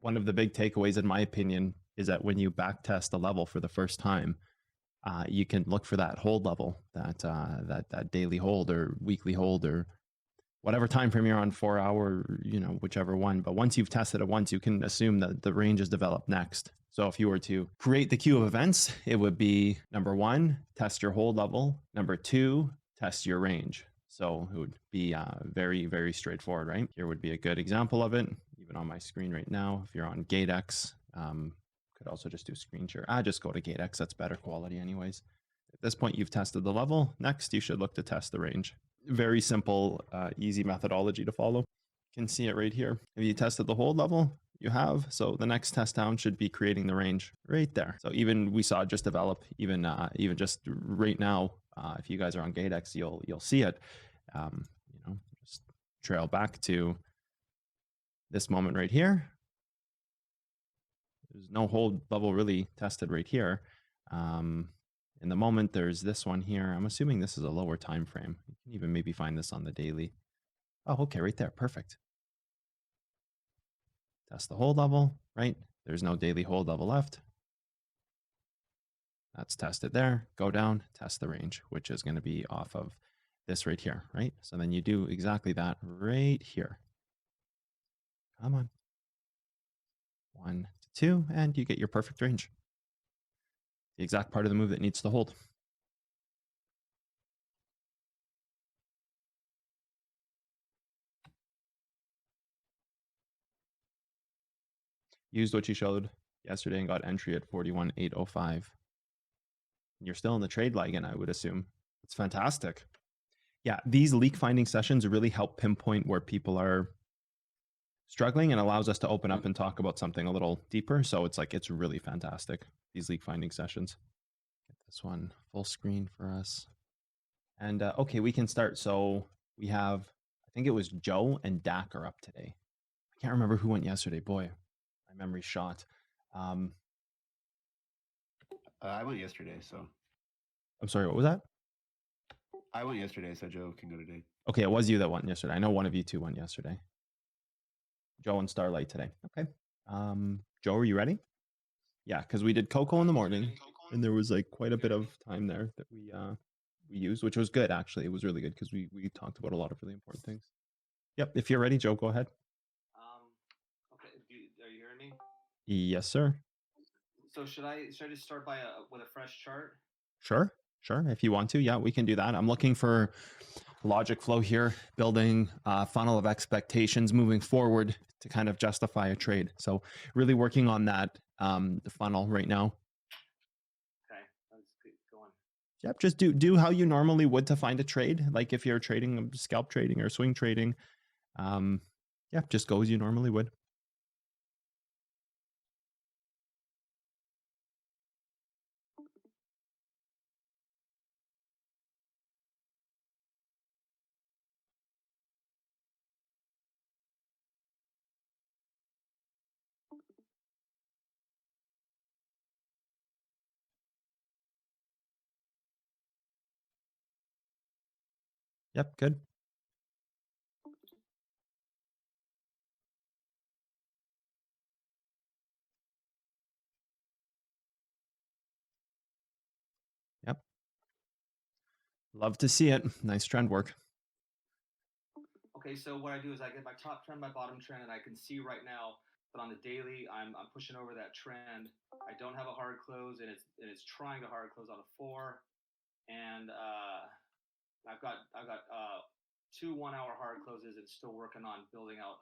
one of the big takeaways, in my opinion, is that when you back test a level for the first time, you can look for that hold level, that daily hold or weekly hold or whatever time frame you're on, 4 hour, whichever one. But once you've tested it once, you can assume that the range is developed next. So if you were to create the queue of events, it would be number 1, test your hold level. Number 2, test your range. So it would be very, very straightforward, right? Here would be a good example of it, even on my screen right now. If you're on GateX, could also just do screen share. Just go to GateX, that's better quality anyways. At this point, you've tested the level. Next, you should look to test the range. Very simple, easy methodology to follow. You can see it right here. If you tested the hold level, you have. So the next test down should be creating the range right there. So even we saw it just develop, even just right now, if you guys are on GateX, you'll see it. Just trail back to this moment right here. There's no hold level really tested right here. In the moment, there's this one here. I'm assuming this is a lower time frame. You can even maybe find this on the daily. Oh, okay, right there. Perfect. Test the hold level, right? There's no daily hold level left. That's tested there. Go down, test the range, which is going to be off of this right here, right? So then you do exactly that right here. Come on. 1 to 2, and you get your perfect range. The exact part of the move that needs to hold. Used what you showed yesterday and got entry at 41,805. You're still in the trade lag, I would assume. It's fantastic. Yeah, these leak finding sessions really help pinpoint where people are struggling and allows us to open up and talk about something a little deeper. So it's really fantastic, these leak finding sessions. Get this one full screen for us. And okay, we can start. So we have, I think it was Joe and Dak are up today. I can't remember who went yesterday. Boy, my memory's shot. I went yesterday, so. I'm sorry, what was that? I went yesterday, so Joe can go today. Okay, it was you that went yesterday. I know one of you two went yesterday. Joe and Starlight today. Okay. Joe, are you ready? Yeah, because we did Coco in the morning, and there was quite a bit of time there that we used, which was good actually. It was really good because we talked about a lot of really important things. Yep. If you're ready, Joe, go ahead. Okay. Are you hearing me? Yes, sir. So should I just start with a fresh chart? Sure. If you want to, yeah, we can do that. I'm looking for logic flow here, building a funnel of expectations moving forward to kind of justify a trade. So really working on that funnel right now. Okay, let's keep going. Yep, just do how you normally would to find a trade. Like if you're trading, scalp trading or swing trading, yeah, just go as you normally would. Yep, good. Yep. Love to see it. Nice trend work. Okay, so what I do is I get my top trend, my bottom trend, and I can see right now that on the daily, I'm pushing over that trend. I don't have a hard close, and it's trying to hard close on a 4, and I've got 2 1-hour hard closes and still working on building out,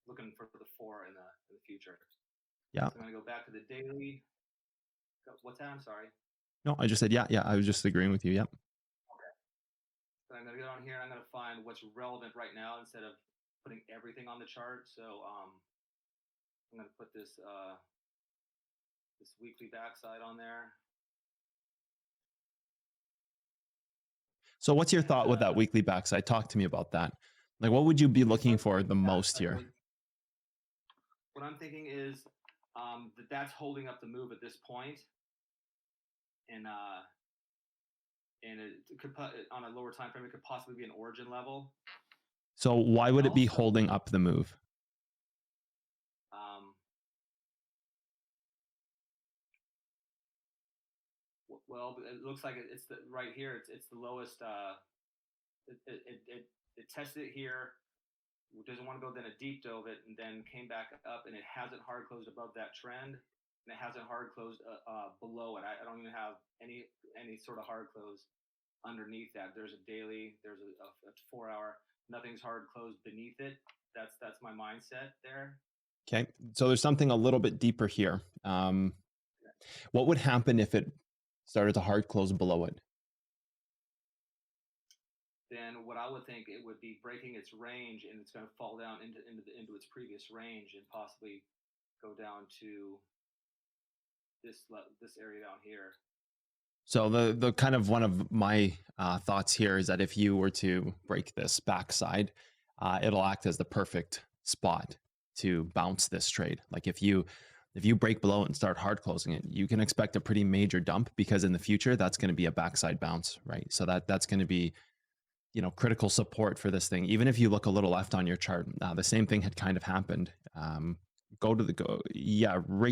looking for the 4 in the future. Yeah. So I'm gonna go back to the daily. What's that? I'm sorry. No, I just said yeah. I was just agreeing with you. Yep. Okay. So I'm gonna get on here. I'm gonna find what's relevant right now instead of putting everything on the chart. So I'm gonna put this this weekly backside on there. So what's your thought with that weekly backside? Talk to me about that. Like, what would you be looking for the most here? What I'm thinking is that's holding up the move at this point, and it could put on a lower time frame. It could possibly be an origin level. So why would it be holding up the move? Well, it looks like it's right here. It's the lowest. It tested it here. Doesn't want to go, then it deep dove it, and then came back up, and it hasn't hard closed above that trend, and it hasn't hard closed below it. I don't even have any sort of hard close underneath that. There's a daily, there's a 4 hour, nothing's hard closed beneath it. That's my mindset there. Okay, so there's something a little bit deeper here. What would happen if it started to hard close below it? Then what I would think, it would be breaking its range, and it's going to fall down into its previous range, and possibly go down to this area down here. So the kind of one of my thoughts here is that if you were to break this backside, it'll act as the perfect spot to bounce this trade. Like if you break below it and start hard closing it, you can expect a pretty major dump, because in the future that's going to be a backside bounce, right? So that's going to be, you know, critical support for this thing. Even if you look a little left on your chart, the same thing had kind of happened. Right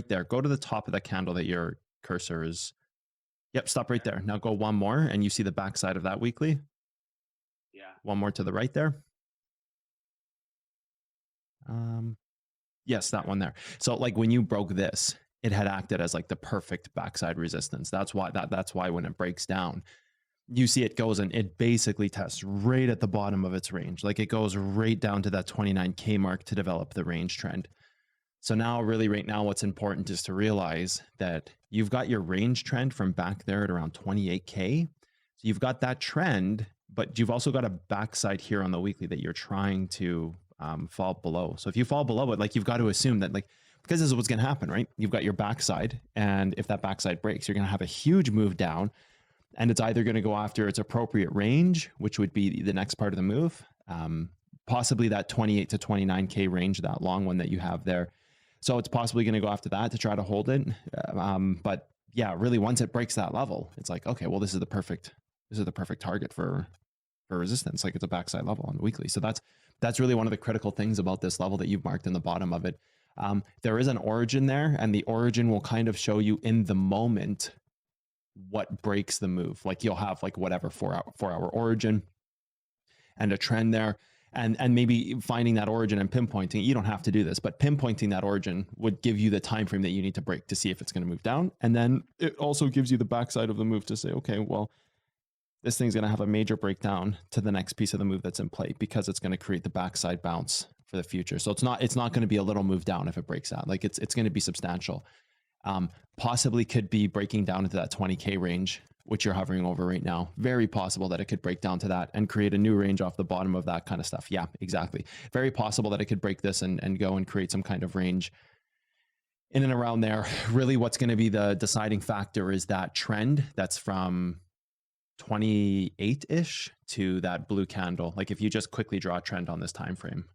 there. Go to the top of the candle that your cursor is. Yep, stop right there. Now go one more, and you see the backside of that weekly. Yeah. One more to the right there. Yes, that one there. So like when you broke this, it had acted as like the perfect backside resistance. That's why when it breaks down, you see it goes and it basically tests right at the bottom of its range. Like it goes right down to that 29K mark to develop the range trend. So now really right now, what's important is to realize that you've got your range trend from back there at around 28K. So you've got that trend, but you've also got a backside here on the weekly that you're trying to fall below. So if you fall below it, like you've got to assume that, like, because this is what's going to happen, right? You've got your backside, and if that backside breaks, you're going to have a huge move down, and it's either going to go after its appropriate range, which would be the next part of the move, possibly that 28 to 29K range, that long one that you have there. So it's possibly going to go after that to try to hold it. But yeah, really, once it breaks that level, it's like, okay, well, this is the perfect target for resistance. Like it's a backside level on the weekly. So that's really one of the critical things about this level that you've marked in the bottom of it. There is an origin there, and the origin will kind of show you in the moment what breaks the move. Like you'll have like whatever 4 hour origin and a trend there. And maybe finding that origin and pinpointing, you don't have to do this, but pinpointing that origin would give you the time frame that you need to break to see if it's going to move down. And then it also gives you the backside of the move to say, okay, well, this thing's going to have a major breakdown to the next piece of the move that's in play, because it's going to create the backside bounce for the future. So it's not going to be a little move down if it breaks out. Like it's going to be substantial. Possibly could be breaking down into that 20K range, which you're hovering over right now. Very possible that it could break down to that and create a new range off the bottom of that kind of stuff. Yeah, exactly. Very possible that it could break this and go and create some kind of range in and around there. Really, what's going to be the deciding factor is that trend that's from 28-ish to that blue candle. Like if you just quickly draw a trend on this time frame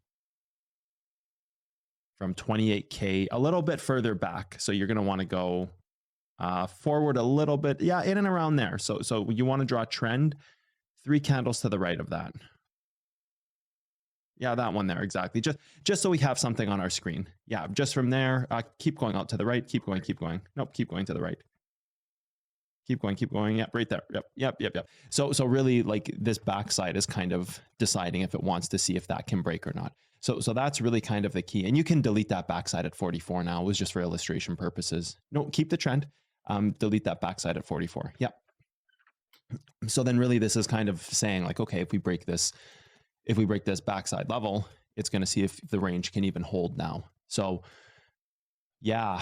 from 28K a little bit further back. So you're going to want to go forward a little bit. Yeah, in and around there. So you want to draw a trend 3 candles to the right of that. Yeah, that one there. Exactly. Just so we have something on our screen. Yeah, just from there, keep going out to the right. Keep going. Nope, keep going to the right. Keep going. Yep, right there. Yep. So really, like this backside is kind of deciding if it wants to see if that can break or not. So that's really kind of the key. And you can delete that backside at 44 now. It was just for illustration purposes. No, keep the trend. Delete that backside at 44. Yep. So then really this is kind of saying like, okay, if we break this backside level, it's going to see if the range can even hold now. So yeah,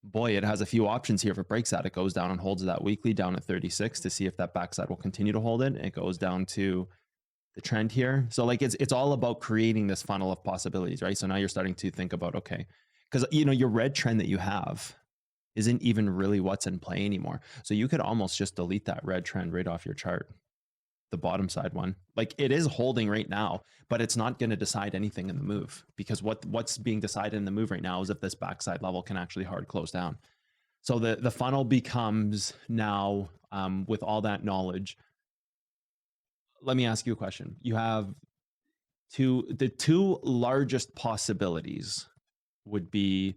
boy, it has a few options here. If it breaks that, it goes down and holds that weekly down at 36 to see if that backside will continue to hold it. It goes down to the trend here. So like it's all about creating this funnel of possibilities, right? So now you're starting to think about, okay, because your red trend that you have isn't even really what's in play anymore. So you could almost just delete that red trend right off your chart, the bottom side one. Like it is holding right now, but it's not going to decide anything in the move, because what's being decided in the move right now is if this backside level can actually hard close down. So the funnel becomes now, with all that knowledge, let me ask you a question. You have the two largest possibilities would be,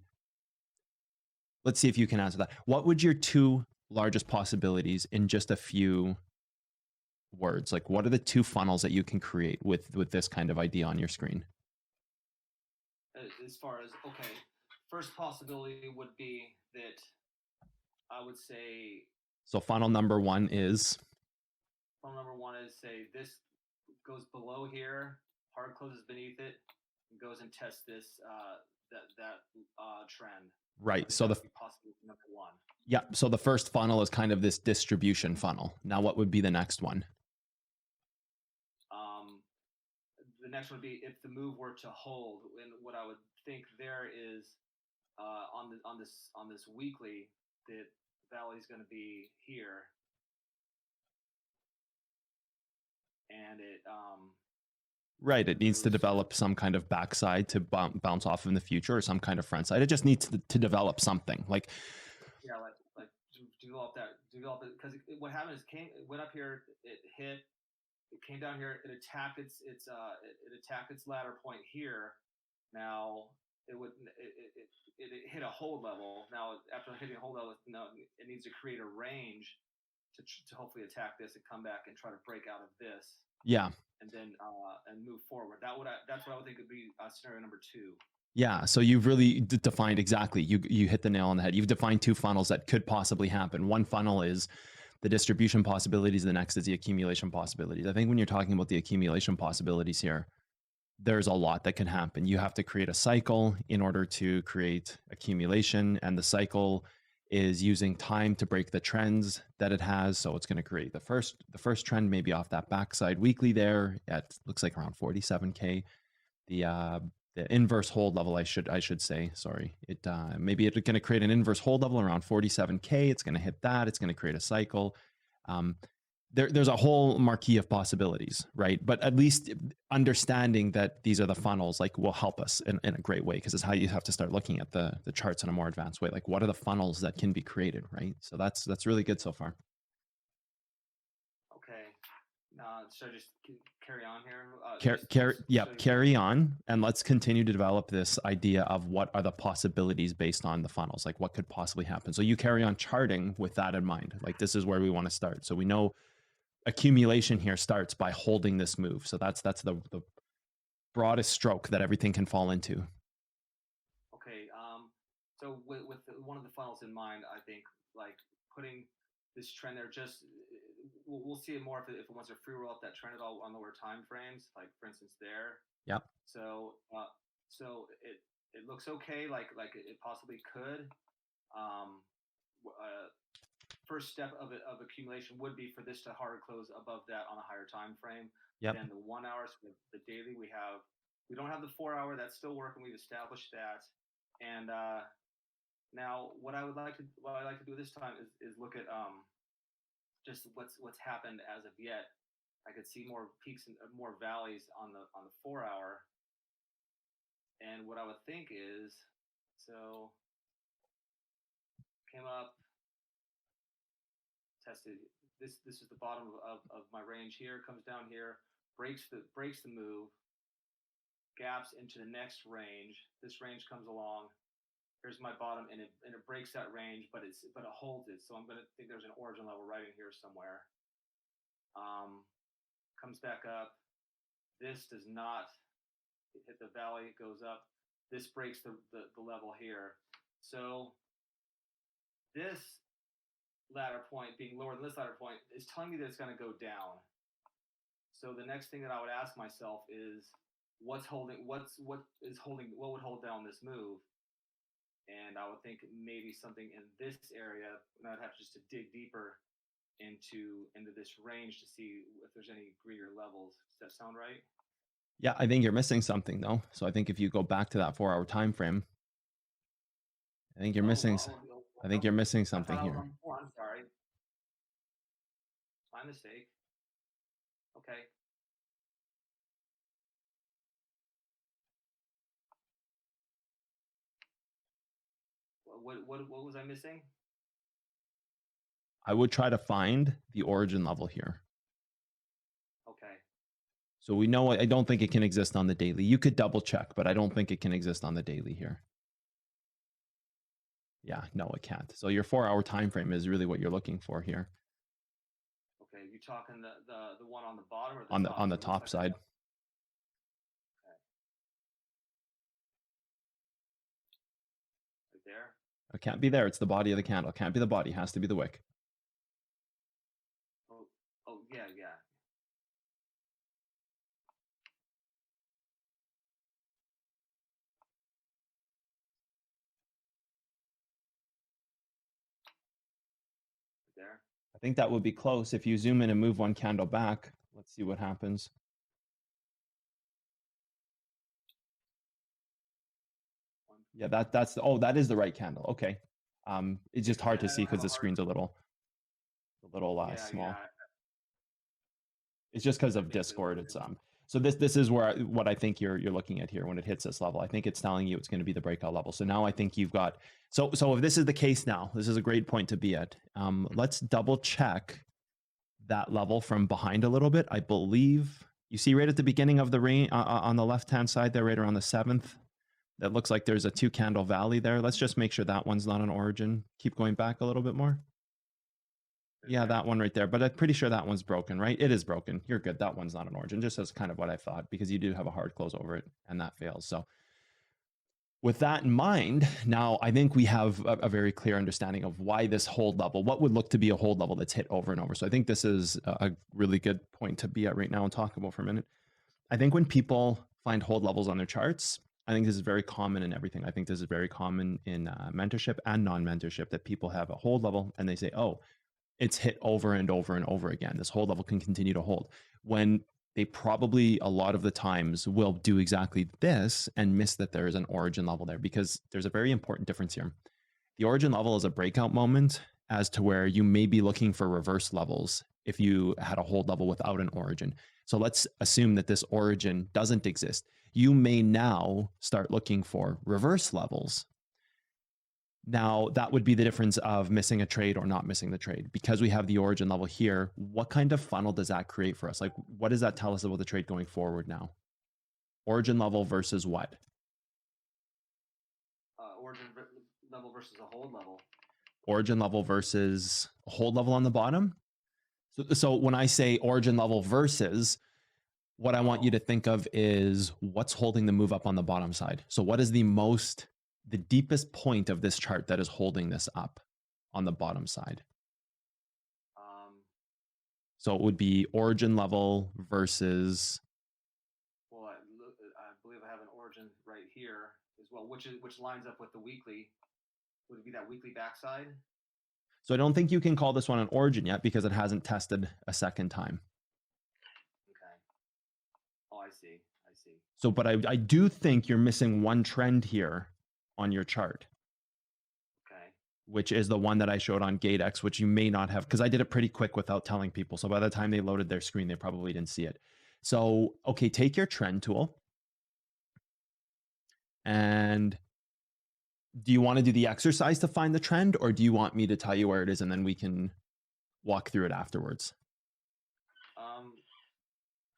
let's see if you can answer that. What would your 2 largest possibilities in just a few words? Like, what are the 2 funnels that you can create with this kind of idea on your screen? As far as, okay, first possibility would be that I would say So funnel number 1 is funnel number 1 is, say, this goes below here, hard closes beneath it, and goes and tests this trend. right. So the possibility number 1. yeah. So the first funnel is kind of this distribution funnel. Now, what would be the next one? The next one would be if the move were to hold, and what I would think there is on this weekly, that valley is going to be here, and it Right. It needs to develop some kind of backside to bounce off in the future, or some kind of front side. It just needs to develop something. Like, yeah, like develop it, because what happened is it went up here, it hit, it came down here, it attacked its ladder point here. Now it hit a hold level. Now after hitting a hold level, now it needs to create a range to hopefully attack this and come back and try to break out of this. yeah. And then and move forward. That's what I would think would be scenario number 2. Yeah. So you've really defined exactly. You hit the nail on the head. You've defined 2 funnels that could possibly happen. One funnel is the distribution possibilities. The next is the accumulation possibilities. I think when you're talking about the accumulation possibilities here, there's a lot that can happen. You have to create a cycle in order to create accumulation, and the cycle is using time to break the trends that it has. So it's going to create the first trend, maybe off that backside weekly there at, looks like, around 47K. The inverse hold level, I should say, sorry, it maybe it's going to create an inverse hold level around 47K. It's going to hit that. It's going to create a cycle. There's a whole marquee of possibilities, right? But at least understanding that these are the funnels, like, will help us in a great way, because it's how you have to start looking at the charts in a more advanced way. Like, what are the funnels that can be created, right? So that's really good so far. Okay. Should I just carry on here? Carry on, and let's continue to develop this idea of what are the possibilities based on the funnels, like what could possibly happen. So you carry on charting with that in mind. Like, this is where we want to start. So we know accumulation here starts by holding this move. So that's the broadest stroke that everything can fall into. Okay. So with one of the funnels in mind, I think, like, putting this trend there, just we'll see it more if it wants to free roll up that trend at all on lower time frames, like for instance there. Yep. So it looks okay, like it possibly could. First step of accumulation would be for this to hard close above that on a higher time frame. Yep. Then the 1 hour, so the daily, we don't have the 4 hour. That's still working. We've established that. And now what I like to do this time is look at just what's happened as of yet. I could see more peaks and more valleys on the 4 hour. And what I would think is, so came up, tested. This is the bottom of my range here. Comes down here, breaks the move, gaps into the next range. This range comes along. Here's my bottom, and it breaks that range, but it holds it. So I'm gonna think there's an origin level right in here somewhere. Comes back up. This does not hit the valley. It goes up. This breaks the level here. So this ladder point being lower than this ladder point is telling me that it's going to go down. So the next thing that I would ask myself is, what would hold down this move? And I would think maybe something in this area, and I'd have just to dig deeper into this range to see if there's any greater levels. Does that sound right? Yeah, I think you're missing something though. So I think if you go back to that 4 hour time frame, I think you're missing. I think you're missing something here. I'm sorry. My mistake. Okay. What was I missing? I would try to find the origin level here. Okay. So we know, I don't think it can exist on the daily. You could double check, but I don't think it can exist on the daily here. Yeah, no, it can't. So your 4-hour time frame is really what you're looking for here Okay, you talking the one on the bottom or the on top? the So it looks top like side. right there. It can't be there. It's the body of the candle. It can't be the body. It has to be the wick. Oh yeah, yeah. Right there. I think that would be close. If you zoom in and move one candle back, let's see what happens. Yeah, that's oh, that is the right candle. Okay. It's just hard to see because the screen's a little Yeah, small. yeah. It's just because I of think so. Discord. It's so this is where what I think you're looking at here when it hits this level. I think it's telling you it's going to be the breakout level. So now I think you've got so if this is the case now, this is a great point to be at. Let's double check that level from behind a little bit. I believe you see right at the beginning of the range on the left hand side there, right around the 7th. That looks like there's a 2 candle valley there. Let's just make sure that one's not an origin. Keep going back a little bit more. Yeah, that one right there. But I'm pretty sure that one's broken, right? It is broken. You're good. That one's not an origin. Just as kind of what I thought, because you do have a hard close over it and that fails. So with that in mind, now I think we have a very clear understanding of why this hold level, what would look to be a hold level that's hit over and over. So I think this is a really good point to be at right now and talk about for a minute. I think when people find hold levels on their charts, I think this is very common in everything. I think this is very common in mentorship and non-mentorship, that people have a hold level and they say, oh, it's hit over and over and over again. This hold level can continue to hold, when they probably a lot of the times will do exactly this and miss that there is an origin level there, because there's a very important difference here. The origin level is a breakout moment as to where you may be looking for reverse levels if you had a hold level without an origin. So let's assume that this origin doesn't exist. You may now start looking for reverse levels. Now, that would be the difference of missing a trade or not missing the trade. Because we have the origin level here, what kind of funnel does that create for us? Like, what does that tell us about the trade going forward now? Origin level versus what? Origin level versus a hold level. Origin level versus a hold level on the bottom. So when I say origin level versus, what I want you to think of is what's holding the move up on the bottom side. So what is the deepest point of this chart that is holding this up on the bottom side? So it would be origin level versus. Well, I believe I have an origin right here as well, which lines up with the weekly. Would it be that weekly backside? So I don't think you can call this one an origin yet because it hasn't tested a second time. Okay. Oh, I see. So, but I do think you're missing one trend here on your chart. Okay. Which is the one that I showed on GateX, which you may not have, because I did it pretty quick without telling people. So by the time they loaded their screen, they probably didn't see it. So, okay, take your trend tool. And do you want to do the exercise to find the trend, or do you want me to tell you where it is and then we can walk through it afterwards?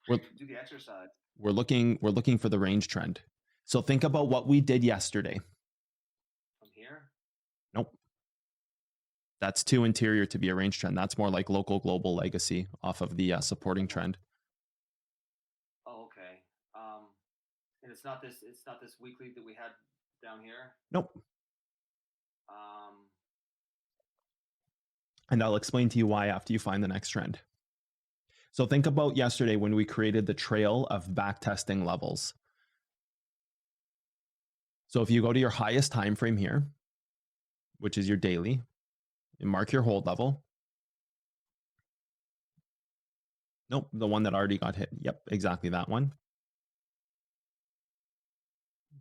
Do the exercise. We're looking for the range trend. So think about what we did yesterday. From here? Nope. That's too interior to be a range trend. That's more like local global legacy off of the supporting trend. Oh, okay. And it's not this weekly that we had down here? Nope. And I'll explain to you why after you find the next trend. So think about yesterday when we created the trail of backtesting levels. So if you go to your highest time frame here, which is your daily, and mark your hold level. Nope, the one that already got hit. Yep, exactly that one.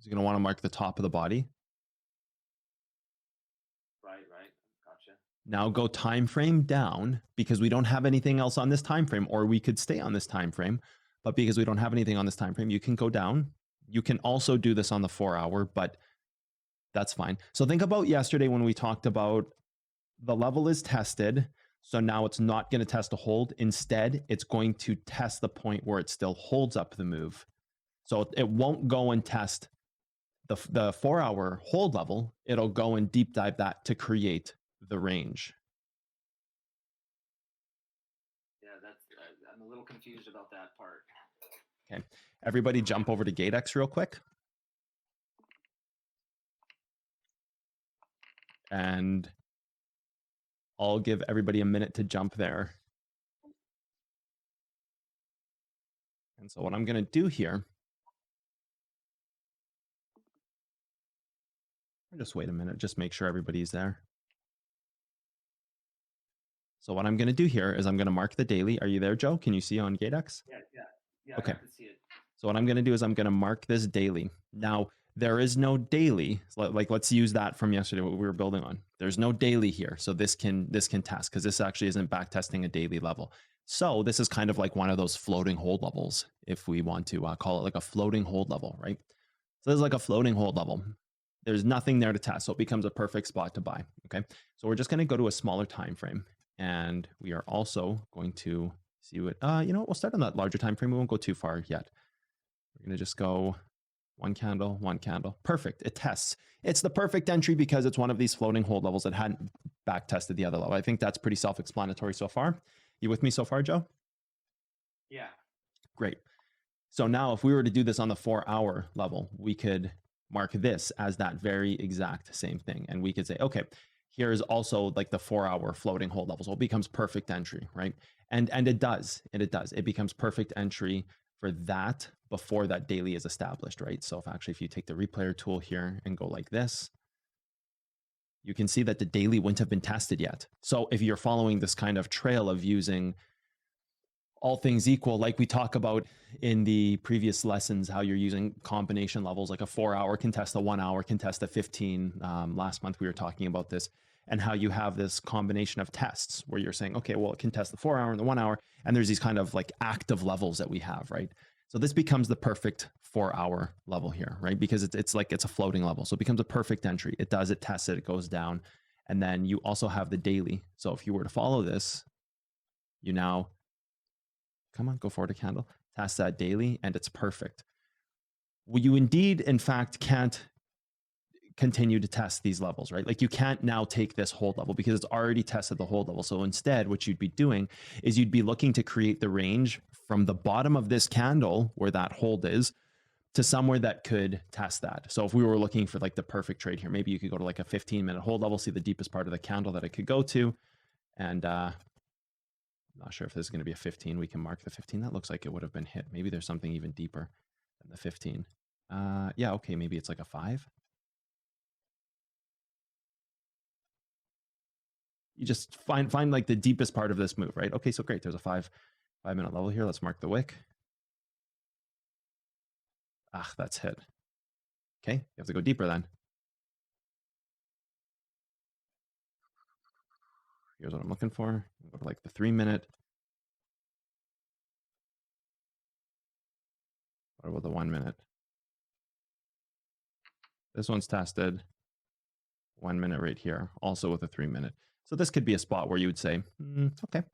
So you're going to want to mark the top of the body. Right. Gotcha. Now go time frame down, because we don't have anything else on this time frame, or we could stay on this time frame. But because we don't have anything on this time frame, you can go down. You can also do this on the 4-hour, but that's fine. So think about yesterday when we talked about the level is tested. So now it's not going to test a hold. Instead, it's going to test the point where it still holds up the move. So it won't go and test the 4-hour hold level, it'll go and deep dive that to create the range. Yeah, that's I'm a little confused about that part. Okay, everybody jump over to GateX real quick. And I'll give everybody a minute to jump there. And so what I'm going to do here, just wait a minute, just make sure everybody's there. So what I'm going to do here is I'm going to mark the daily. Are you there, Joe? Can you see on GateX? Yeah. Okay. I can see it. So what I'm going to do is I'm going to mark this daily. Now, there is no daily. Like, let's use that from yesterday, what we were building on. There's no daily here. So this can test, because this actually isn't back testing a daily level. So this is kind of like one of those floating hold levels, if we want to call it like a floating hold level, right? So this is like a floating hold level. There's nothing there to test. So it becomes a perfect spot to buy. Okay. So we're just going to go to a smaller time frame. And we are also going to see what, we'll start on that larger time frame. We won't go too far yet. We're going to just go one candle, one candle. Perfect. It tests. It's the perfect entry because it's one of these floating hold levels that hadn't back tested the other level. I think that's pretty self-explanatory so far. You with me so far, Joe? Yeah. Great. So now if we were to do this on the 4-hour level, we could mark this as that very exact same thing. And we could say, okay, here's also like the 4-hour floating hold level. So it becomes perfect entry, right? And it does. It becomes perfect entry for that before that daily is established, right? So if you take the replayer tool here and go like this, you can see that the daily wouldn't have been tested yet. So if you're following this kind of trail of using all things equal, like we talk about in the previous lessons, how you're using combination levels, like a 4-hour can test a 1-hour, can test a 15. Last month we were talking about this, and how you have this combination of tests where you're saying, okay, well, it can test the 4-hour and the 1-hour, and there's these kind of like active levels that we have, right? So this becomes the perfect 4-hour level here, right? Because it's a floating level. So it becomes a perfect entry. It tests it, it goes down. And then you also have the daily. So if you were to follow this, you now, come on, go forward a candle, test that daily, and it's perfect. Well, you indeed, in fact, can't continue to test these levels, right? Like you can't now take this hold level because it's already tested the hold level. So instead, what you'd be doing is you'd be looking to create the range from the bottom of this candle where that hold is to somewhere that could test that. So if we were looking for like the perfect trade here, maybe you could go to like a 15-minute hold level, see the deepest part of the candle that it could go to. And I'm not sure if this is going to be a 15. We can mark the 15. That looks like it would have been hit. Maybe there's something even deeper than the 15. Yeah, okay, maybe it's like a 5. You just find like the deepest part of this move, right? Okay, so great. There's a 5-minute level here. Let's mark the wick. Ah, that's hit. Okay, you have to go deeper then. Here's what I'm looking for. Go to like the 3-minute. What about the 1-minute? This one's tested. 1 minute right here, also with a 3-minute. So this could be a spot where you would say, okay.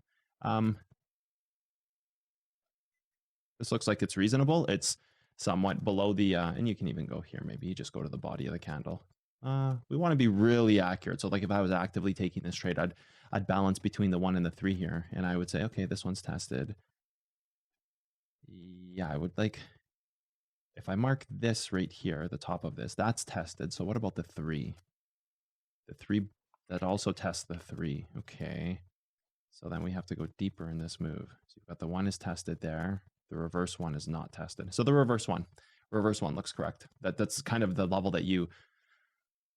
This looks like it's reasonable. It's somewhat below the, and you can even go here. Maybe you just go to the body of the candle. We want to be really accurate. So like if I was actively taking this trade, I'd balance between the 1 and the 3 here. And I would say, okay, this one's tested. Yeah, I would like, if I mark this right here, the top of this, that's tested. So what about the 3? The 3, that also tests the 3. Okay. So then we have to go deeper in this move. So you've got the 1 is tested there. The reverse 1 is not tested. So the reverse one looks correct. That's kind of the level that you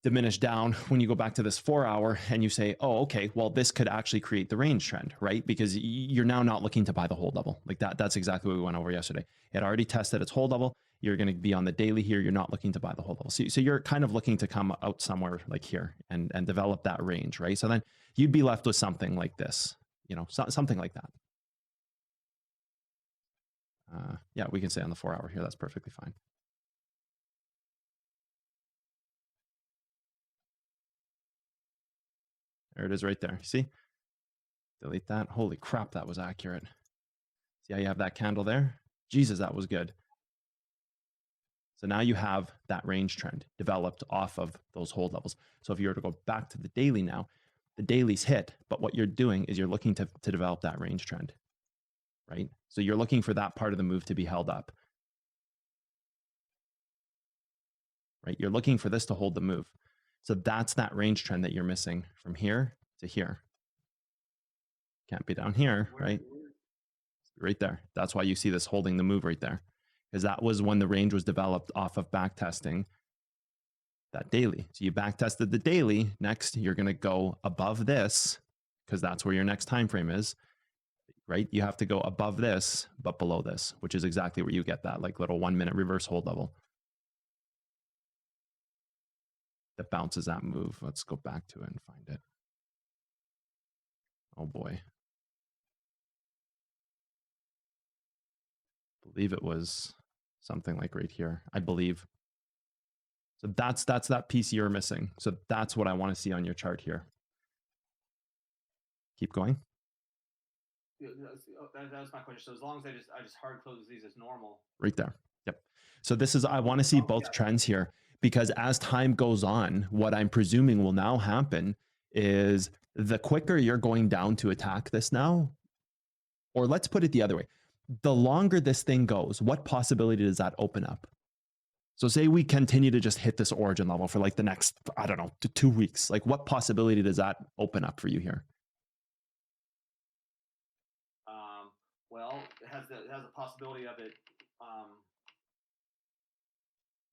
diminish down when you go back to this 4-hour and you say, oh, okay, well, this could actually create the range trend, right? Because you're now not looking to buy the hold level. Like that's exactly what we went over yesterday. It already tested its hold level. You're going to be on the daily here. You're not looking to buy the hold level. So you're kind of looking to come out somewhere like here and develop that range, right? So then you'd be left with something like this, something like that. Yeah, we can say on the 4-hour here. That's perfectly fine. There it is right there. See? Delete that. Holy crap, that was accurate. See how you have that candle there? Jesus, that was good. So now you have that range trend developed off of those hold levels. So if you were to go back to the daily now, the daily's hit, but what you're doing is you're looking to develop that range trend, right? So you're looking for that part of the move to be held up, right? You're looking for this to hold the move. So that's that range trend that you're missing from here to here. Can't be down here, right? Right there. That's why you see this holding the move right there, because that was when the range was developed off of back testing that daily. So you back tested the daily. Next, you're going to go above this because that's where your next time frame is, right? You have to go above this, but below this, which is exactly where you get that like little 1 minute reverse hold level that bounces that move. Let's go back to it and find it. Oh boy. I believe it was something like right here, I believe. So that's that piece you're missing. So that's what I want to see on your chart here. Keep going. That was my question. So as long as I just hard close these as normal. Right there. Yep. So this is, I want to see both trends here, because as time goes on, what I'm presuming will now happen is the quicker you're going down to attack this now, or let's put it the other way, the longer this thing goes, what possibility does that open up? So say we continue to just hit this origin level for like the next, I don't know, 2 weeks. Like what possibility does that open up for you here? Well, it has a possibility of it.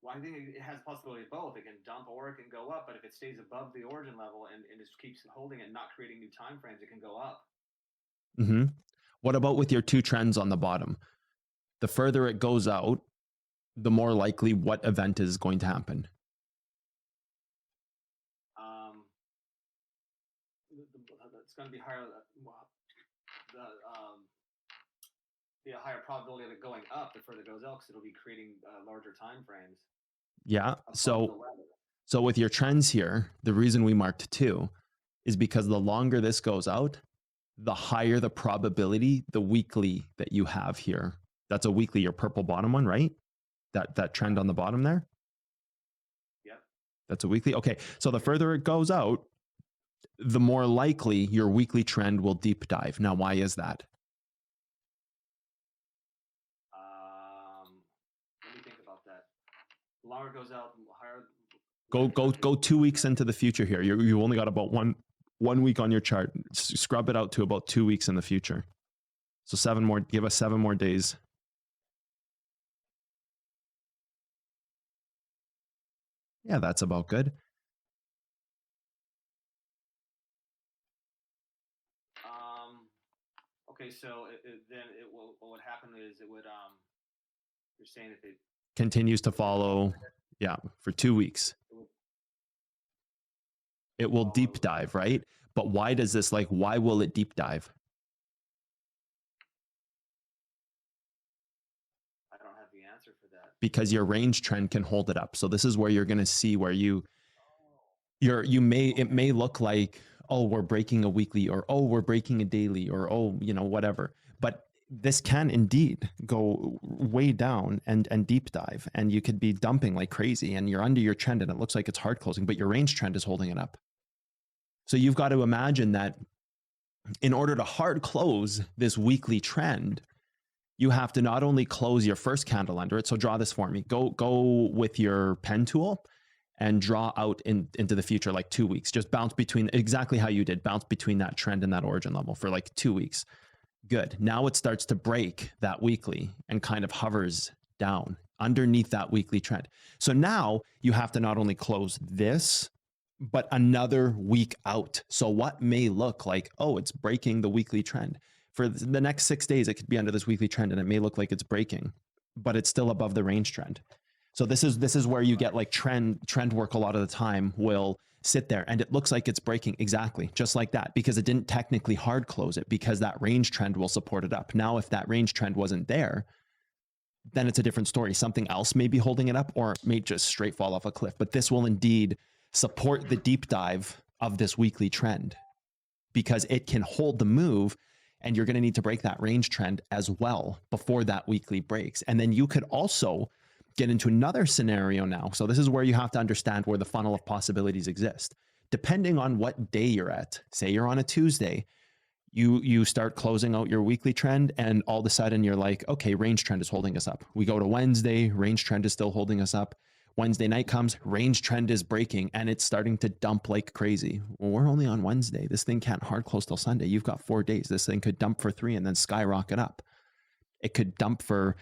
Well, I think it has a possibility of both. It can dump or it can go up, but if it stays above the origin level and just keeps holding it, not creating new time frames, it can go up. Mm-hmm. What about with your two trends on the bottom? The further it goes out, the more likely what event is going to happen? It's going to be higher. Be a higher probability of it going up the further it goes out, because it'll be creating larger time frames. Yeah. So with your trends here, the reason we marked 2 is because the longer this goes out, the higher the probability, the weekly that you have here. That's a weekly, your purple bottom one, right? That trend on the bottom there? Yep. That's a weekly. Okay. So the further it goes out, the more likely your weekly trend will deep dive. Now, why is that? Let me think about that. The longer it goes out, the higher. Go 2 weeks into the future here. You only got about one week on your chart. Scrub it out to about 2 weeks in the future. So 7 more. Give us 7 more days. Yeah, that's about good. Okay, so then what would happen is it would you're saying if it continues to follow, yeah, for 2 weeks, it will deep dive, right? But why does this, like, why will it deep dive? I don't have the answer for that. Because your range trend can hold it up. So this is where you're going to see where it may look like, oh, we're breaking a weekly, or oh, we're breaking a daily, or oh, whatever. But this can indeed go way down and deep dive, and you could be dumping like crazy, and you're under your trend, and it looks like it's hard closing, but your range trend is holding it up. So you've got to imagine that in order to hard close this weekly trend, you have to not only close your first candle under it. So draw this for me. Go with your pen tool and draw out into the future, like 2 weeks. Just bounce between, exactly how you did, bounce between that trend and that origin level for like 2 weeks. Good. Now it starts to break that weekly and kind of hovers down underneath that weekly trend. So now you have to not only close this, but another week out. So what may look like, oh, it's breaking the weekly trend. For the next 6 days, it could be under this weekly trend, and it may look like it's breaking, but it's still above the range trend. So this is where you get like trend work a lot of the time will sit there and it looks like it's breaking exactly just like that, because it didn't technically hard close it, because that range trend will support it up. Now, if that range trend wasn't there, then it's a different story. Something else may be holding it up, or it may just straight fall off a cliff. But this will indeed support the deep dive of this weekly trend, because it can hold the move, and you're going to need to break that range trend as well before that weekly breaks. And then you could also get into another scenario now. So this is where you have to understand where the funnel of possibilities exist. Depending on what day you're at, say you're on a Tuesday, you start closing out your weekly trend, and all of a sudden you're like, okay, range trend is holding us up. We go to Wednesday, range trend is still holding us up. Wednesday night comes, range trend is breaking, and it's starting to dump like crazy. Well, we're only on Wednesday. This thing can't hard close till Sunday. You've got 4 days. This thing could dump for 3 and then skyrocket up. It could dump for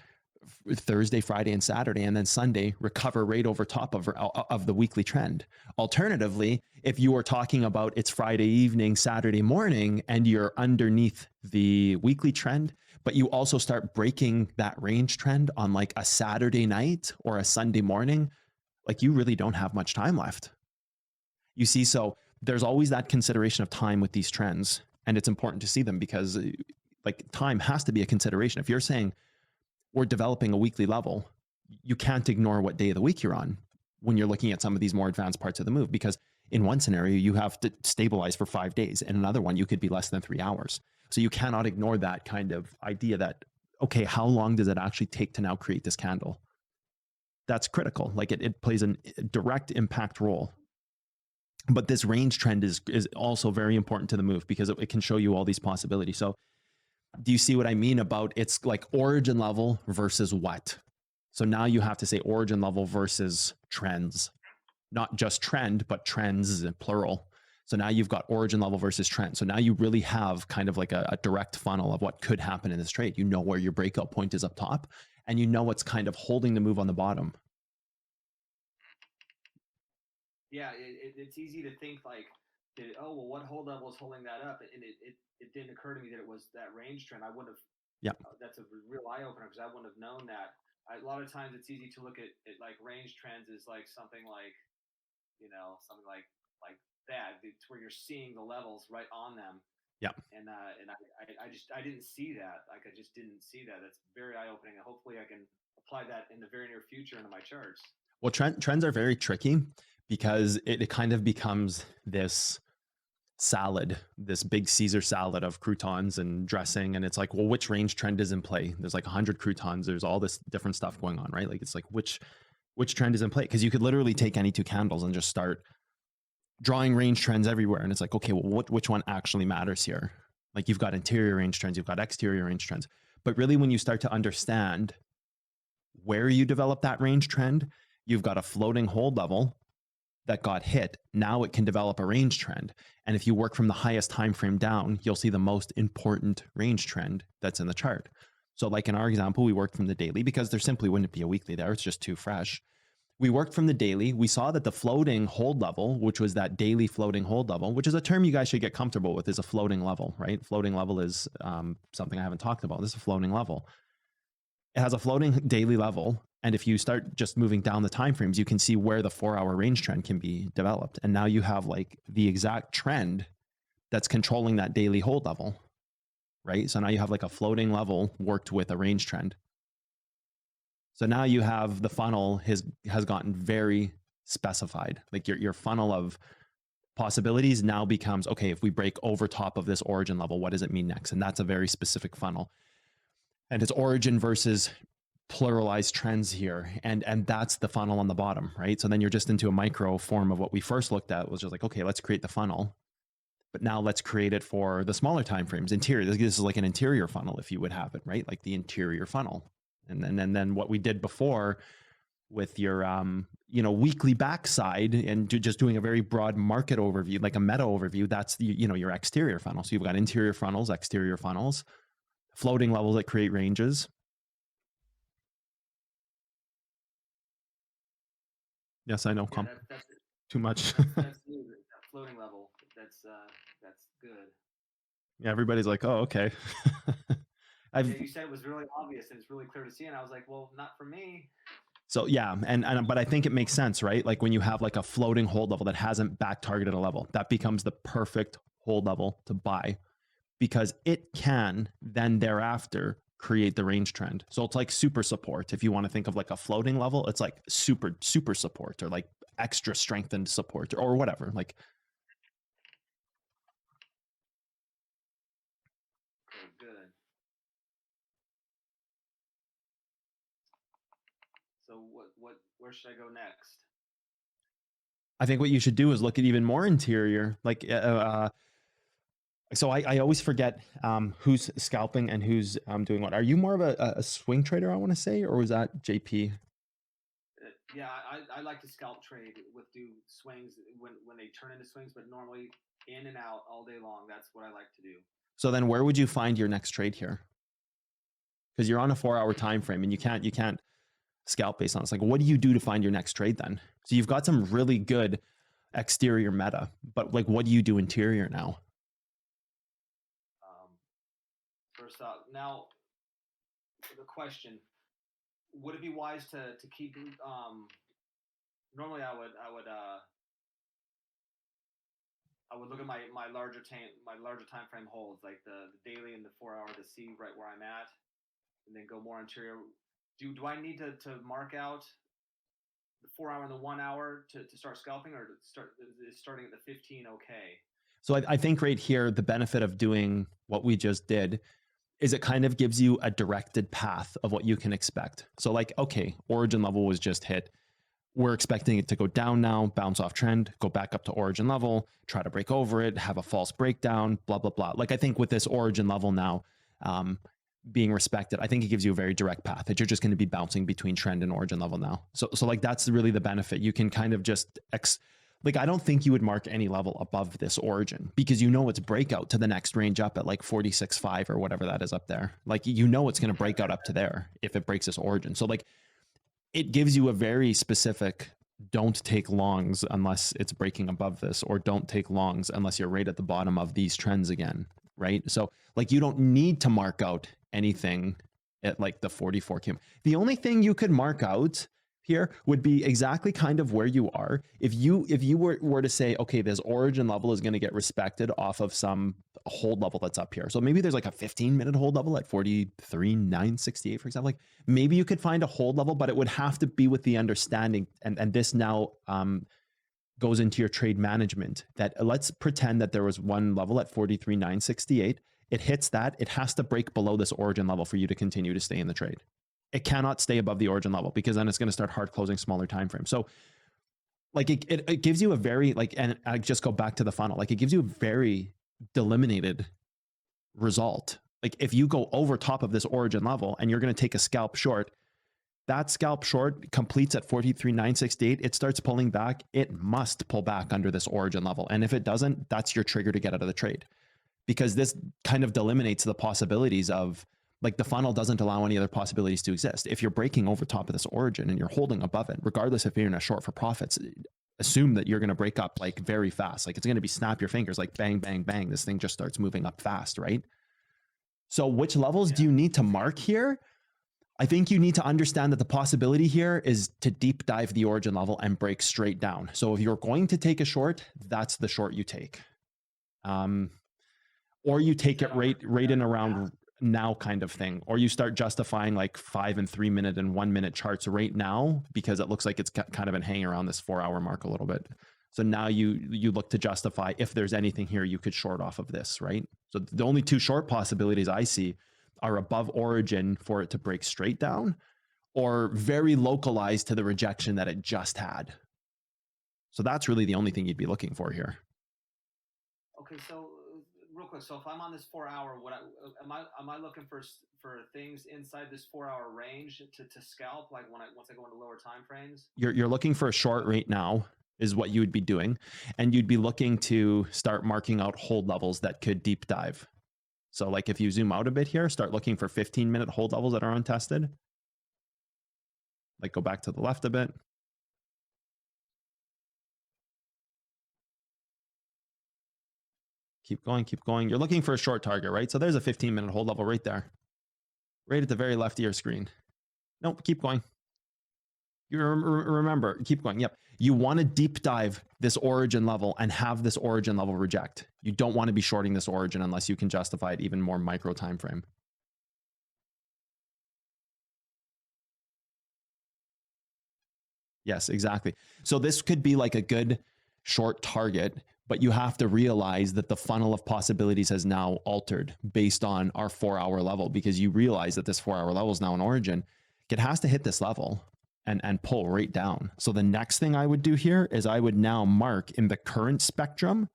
Thursday, Friday, and Saturday, and then Sunday recover right over top of the weekly trend. Alternatively, if you are talking about it's Friday evening, Saturday morning, and you're underneath the weekly trend, but you also start breaking that range trend on like a Saturday night or a Sunday morning, like you really don't have much time left. You see, so there's always that consideration of time with these trends, and it's important to see them because like time has to be a consideration. If you're saying we're developing a weekly level, you can't ignore what day of the week you're on when you're looking at some of these more advanced parts of the move, because in one scenario, you have to stabilize for 5 days. In another one, you could be less than 3 hours. So you cannot ignore that kind of idea that, okay, how long does it actually take to now create this candle? That's critical. Like it plays a direct impact role. But this range trend is also very important to the move because it can show you all these possibilities. So do you see what I mean about it's like origin level versus what? So now you have to say origin level versus trends, not just trend, but trends plural. So now you've got origin level versus trend. So now you really have kind of like a direct funnel of what could happen in this trade. You know where your breakout point is up top, and you know what's kind of holding the move on the bottom. Yeah, it's easy to think like, oh, well, what hold level is holding that up? And it didn't occur to me that it was that range trend. I wouldn't have. Yeah. That's a real eye opener because I wouldn't have known that. A lot of times it's easy to look at like range trends as like something like, something like that. It's where you're seeing the levels right on them. Yeah. And I didn't see that. Like I just didn't see that. That's very eye opening. And hopefully I can apply that in the very near future into my charts. Well, trends are very tricky because it kind of becomes this salad, this big Caesar salad of croutons and dressing. And it's like, well, which range trend is in play? There's like 100 croutons. There's all this different stuff going on, right? Like it's like which trend is in play? Because you could literally take any 2 candles and just start drawing range trends everywhere. And it's like, okay, well, which one actually matters here? Like you've got interior range trends, you've got exterior range trends. But really, when you start to understand where you develop that range trend, you've got a floating hold level that got hit. Now it can develop a range trend. And if you work from the highest time frame down, you'll see the most important range trend that's in the chart. So like in our example, we worked from the daily because there simply wouldn't be a weekly there. It's just too fresh. We worked from the daily. We saw that the floating hold level, which was that daily floating hold level, which is a term you guys should get comfortable with, is a floating level, right? Floating level is something I haven't talked about. This is a floating level. It has a floating daily level. And if you start just moving down the time frames, you can see where the 4-hour range trend can be developed. And now you have like the exact trend that's controlling that daily hold level, right? So now you have like a floating level worked with a range trend. So now you have the funnel has gotten very specified. Like your funnel of possibilities now becomes, okay, if we break over top of this origin level, what does it mean next? And that's a very specific funnel. And it's origin versus pluralized trends here. And that's the funnel on the bottom, right? So then you're just into a micro form of what we first looked at was just like, okay, let's create the funnel. But now let's create it for the smaller time frames, interior. This is like an interior funnel if you would have it, right? Like the interior funnel. And then what we did before with your weekly backside and just doing a very broad market overview, like a meta overview, that's your exterior funnel. So you've got interior funnels, exterior funnels, floating levels that create ranges. Yes, I know. Yeah, that's too much. That's new. That floating level. That's good. Yeah, everybody's like, oh, okay. Yeah, you said it was really obvious and it's really clear to see, and I was like, well, not for me. So yeah, but I think it makes sense, right? Like when you have like a floating hold level that hasn't back targeted a level, that becomes the perfect hold level to buy because it can then thereafter create the range trend. So it's like super support. If you want to think of like a floating level, it's like super support or like extra strengthened support or whatever. Like good. So where should I go next? I think what you should do is look at even more interior. Like, so I always forget who's scalping and who's doing what. Are you more of a swing trader, I want to say, or was that JP? Yeah, I like to scalp trade do swings when they turn into swings, but normally in and out all day long. That's what I like to do. So then where would you find your next trade here? Because you're on a 4-hour time frame and you can't scalp based on it. It's like, what do you do to find your next trade then? So you've got some really good exterior meta, but like, what do you do interior now? First off, now the question: would it be wise to keep? Normally, I would look at my larger time frame holds, like the daily and the 4-hour, to see right where I'm at, and then go more interior. Do I need to mark out the 4-hour and the 1 hour to start scalping, or is starting at the 15 okay? So I think right here, the benefit of doing what we just did is it kind of gives you a directed path of what you can expect. So like, okay, origin level was just hit. We're expecting it to go down now, bounce off trend, go back up to origin level, try to break over it, have a false breakdown, blah, blah, blah. Like, I think with this origin level now being respected, I think it gives you a very direct path that you're just going to be bouncing between trend and origin level now. So like, that's really the benefit. You can kind of just like, I don't think you would mark any level above this origin, because you know it's breakout to the next range up at like 46.5 or whatever that is up there. Like, you know it's going to break out up to there if it breaks this origin. So like, it gives you a very specific, don't take longs unless it's breaking above this, or don't take longs unless you're right at the bottom of these trends again, right? So like, you don't need to mark out anything at like the 44 kim. The only thing you could mark out here would be exactly kind of where you are. If you were to say, okay, this origin level is going to get respected off of some hold level that's up here. So maybe there's like a 15-minute hold level at 43,968, for example. Like, maybe you could find a hold level, but it would have to be with the understanding, and this now goes into your trade management, that let's pretend that there was one level at 43,968. It hits that. It has to break below this origin level for you to continue to stay in the trade. It cannot stay above the origin level, because then it's going to start hard closing smaller time frames. So like, it gives you a very, like, and I just go back to the funnel, like, it gives you a very delimited result. Like, if you go over top of this origin level and you're going to take a scalp short, that scalp short completes at 43,968. It starts pulling back. It must pull back under this origin level. And if it doesn't, that's your trigger to get out of the trade, because this kind of delimitates the possibilities of, like, the funnel doesn't allow any other possibilities to exist. If you're breaking over top of this origin and you're holding above it, regardless if you're in a short for profits, assume that you're going to break up like very fast. Like, it's going to be snap your fingers, like bang, bang, bang. This thing just starts moving up fast, right? So which levels do you need to mark here? I think you need to understand that the possibility here is to deep dive the origin level and break straight down. So if you're going to take a short, that's the short you take. Or you take it right in around now kind of thing, or you start justifying like 5 and 3 minute and 1 minute charts right now, because it looks like it's kind of been hanging around this 4-hour mark a little bit. So now you look to justify if there's anything here you could short off of this, right? So the only two short possibilities I see are above origin for it to break straight down, or very localized to the rejection that it just had. So that's really the only thing you'd be looking for here. Okay, so real quick, so if I'm on this 4-hour, am I looking for things inside this 4-hour range to scalp, like once I go into lower time frames? You're looking for a short right now is what you would be doing, and you'd be looking to start marking out hold levels that could deep dive. So like, if you zoom out a bit here, start looking for 15-minute hold levels that are untested. Like, go back to the left a bit. Keep going, keep going. You're looking for a short target, right? So there's a 15-minute hold level right there, right at the very left of your screen. Nope, keep going. You remember, keep going. Yep. You want to deep dive this origin level and have this origin level reject. You don't want to be shorting this origin unless you can justify it even more micro time frame. Yes, exactly. So this could be like a good short target, but you have to realize that the funnel of possibilities has now altered based on our 4-hour level, because you realize that this 4-hour level is now an origin. It has to hit this level. and pull right down. So the next thing I would do here is I would now mark in the current spectrum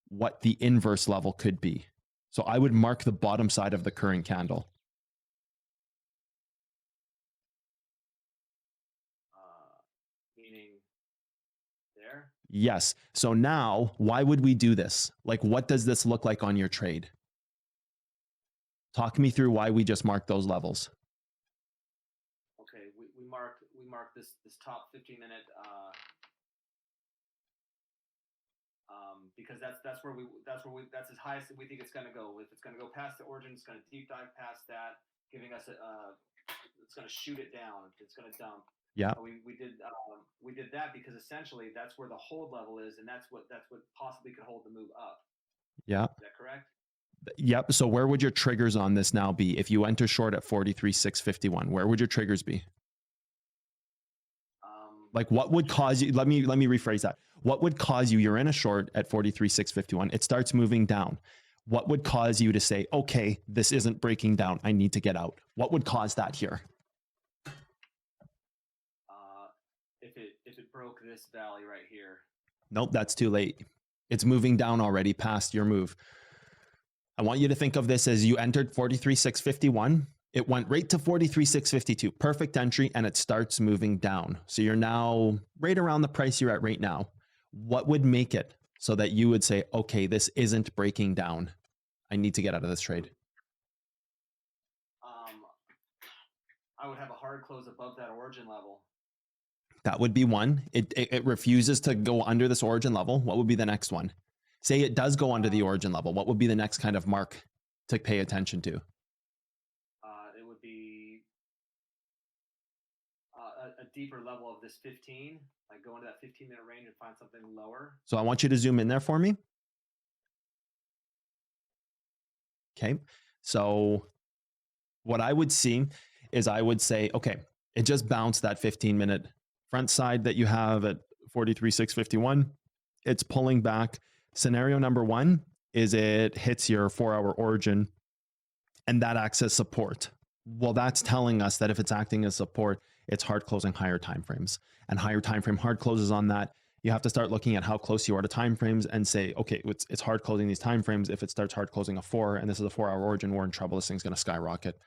what the inverse level could be. So I would mark the bottom side of the current candle. Meaning there? Yes. So now, why would we do this? Like, what does this look like on your trade? Talk me through why we just marked those levels. Okay, we mark this top 15-minute because that's as high as we think it's going to go. If it's going to go past the origin, it's going to deep dive past that, giving us it's going to shoot it down. It's going to dump. Yeah. We did that because essentially that's where the hold level is, and that's what possibly could hold the move up. Yeah. Is that correct? Yep. So where would your triggers on this now be? If you enter short at 43,651, where would your triggers be? Like what would cause you, let me rephrase that. What would cause you, you're in a short at 43,651, it starts moving down. What would cause you to say, okay, this isn't breaking down, I need to get out? What would cause that here? If it broke this valley right here. Nope, that's too late. It's moving down already past your move. I want you to think of this as you entered 43,651. It went right to 43,652, perfect entry, and it starts moving down. So you're now right around the price you're at right now. What would make it so that you would say, okay, this isn't breaking down, I need to get out of this trade? I would have a hard close above that origin level. That would be one. It refuses to go under this origin level. What would be the next one? Say it does go under the origin level. What would be the next kind of mark to pay attention to? It would be a deeper level of this 15, like go into that 15-minute range and find something lower. So I want you to zoom in there for me. Okay. So what I would see is I would say, okay, it just bounced that 15-minute front side that you have at 43,651. It's pulling back. Scenario number one is it hits your 4-hour origin and that acts as support. Well, that's telling us that if it's acting as support, it's hard closing higher timeframes, and higher timeframe hard closes on that. You have to start looking at how close you are to timeframes and say, okay, it's hard closing these timeframes. If it starts hard closing a 4 and this is a 4-hour origin, we're in trouble. This thing's going to skyrocket.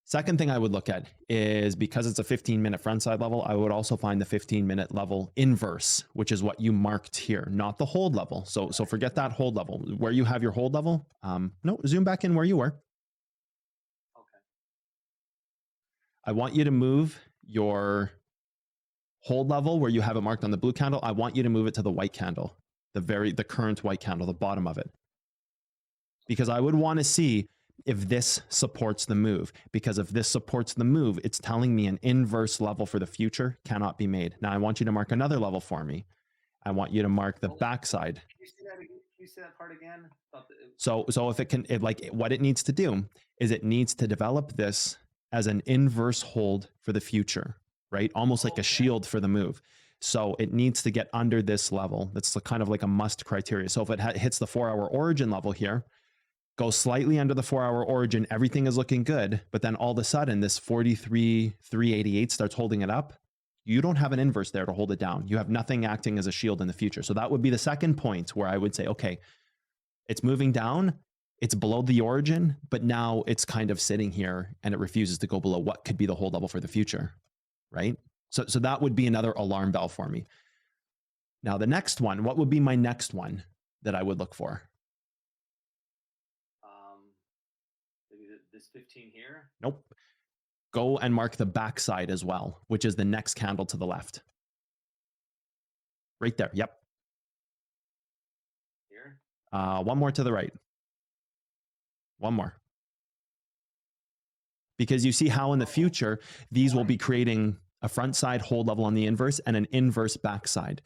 Second thing I would look at is, because it's a 15-minute front side level, I would also find the 15-minute level inverse, which is what you marked here, not the hold level. So forget that hold level. Where you have your hold level, no, zoom back in where you were. Okay. I want you to move your hold level where you have it marked on the blue candle. I want you to move it to the white candle, the current white candle, the bottom of it. Because I would want to see if this supports the move, because if this supports the move, it's telling me an inverse level for the future cannot be made. Now I want you to mark another level for me. I want you to mark the backside. Can you say that again? Can you say that part again? So if it can, what it needs to do is it needs to develop this as an inverse hold for the future, right? Almost like a shield for the move. So it needs to get under this level. That's kind of like a must criteria. So if it hits the 4-hour origin level here, go slightly under the 4-hour origin, everything is looking good, but then all of a sudden this 43,388 starts holding it up. You don't have an inverse there to hold it down. You have nothing acting as a shield in the future. So that would be the second point where I would say, okay, it's moving down, it's below the origin, but now it's kind of sitting here and it refuses to go below what could be the hold level for the future, right? So that would be another alarm bell for me. Now the next one, what would be my next one that I would look for? Maybe this 15 here? Nope. Go and mark the backside as well, which is the next candle to the left. Right there. Yep. Here? One more to the right. One more. Because you see how in the future, these will be creating a front side hold level on the inverse and an inverse backside.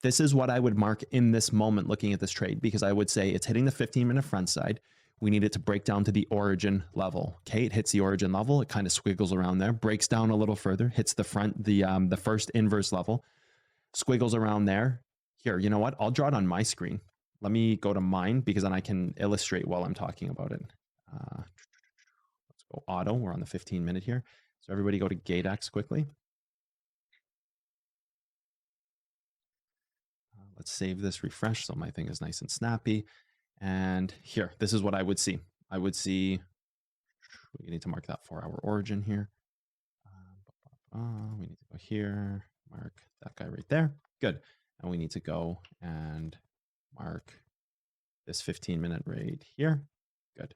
This is what I would mark in this moment looking at this trade, because I would say it's hitting the 15-minute front side. We need it to break down to the origin level. Okay, it hits the origin level. It kind of squiggles around there, breaks down a little further, hits the front, the first inverse level, squiggles around there. Here, you know what? I'll draw it on my screen. Let me go to mine, because then I can illustrate while I'm talking about it. Let's go auto. We're on the 15-minute here. So everybody go to GateX quickly. Let's save this, refresh, so my thing is nice and snappy. And here, this is what I would see. I would see, we need to mark that 4-hour origin here. We need to go here, mark that guy right there. Good. And we need to go and mark this 15-minute right here. Good.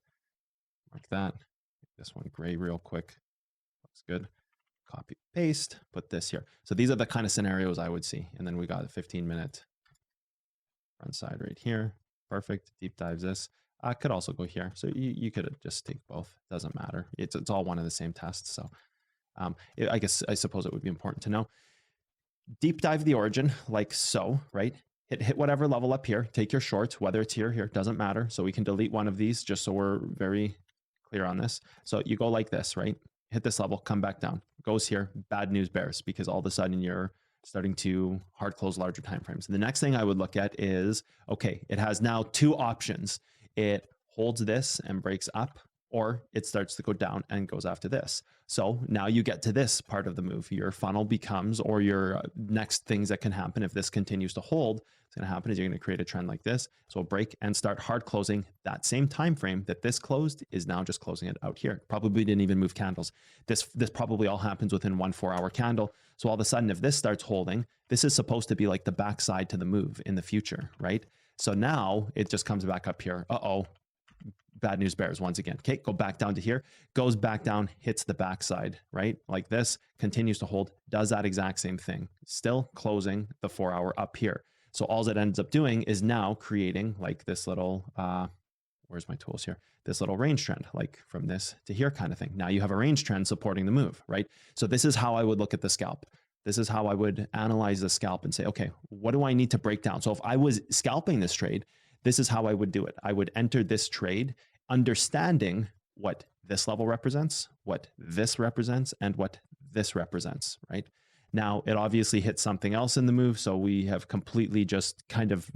Mark that. Make this one gray real quick. Looks good. Copy, paste, put this here. So these are the kind of scenarios I would see. And then we got a 15-minute front side right here. Perfect. Deep dives this. I could also go here. So you could just take both. Doesn't matter. It's all one and the same test. So I suppose it would be important to know. Deep dive the origin like so, right? Hit whatever level up here. Take your short, whether it's here, doesn't matter. So we can delete one of these just so we're very clear on this. So you go like this, right? Hit this level, come back down. Goes here, bad news bears, because all of a sudden you're starting to hard close larger timeframes. The next thing I would look at is, okay, it has now two options. It holds this and breaks up, or it starts to go down and goes after this. So now you get to this part of the move. Your funnel becomes, or your next things that can happen if this continues to hold, it's going to happen is you're going to create a trend like this. So we'll break and start hard closing that same time frame that this closed is now just closing it out here. Probably didn't even move candles. This probably all happens within 1 4-hour candle. So all of a sudden, if this starts holding, this is supposed to be like the backside to the move in the future, right? So now it just comes back up here. Uh-oh. Bad news bears once again. Okay, go back down to here, goes back down, hits the backside, right? Like this, continues to hold, does that exact same thing. Still closing the 4-hour up here. So all it ends up doing is now creating like this little, where's my tools here? This little range trend, like from this to here kind of thing. Now you have a range trend supporting the move, right? So this is how I would look at the scalp. This is how I would analyze the scalp and say, okay, what do I need to break down? So if I was scalping this trade, this is how I would do it. I would enter this trade understanding what this level represents, what this represents, and what this represents, right? Now, it obviously hits something else in the move, so we have completely just kind of,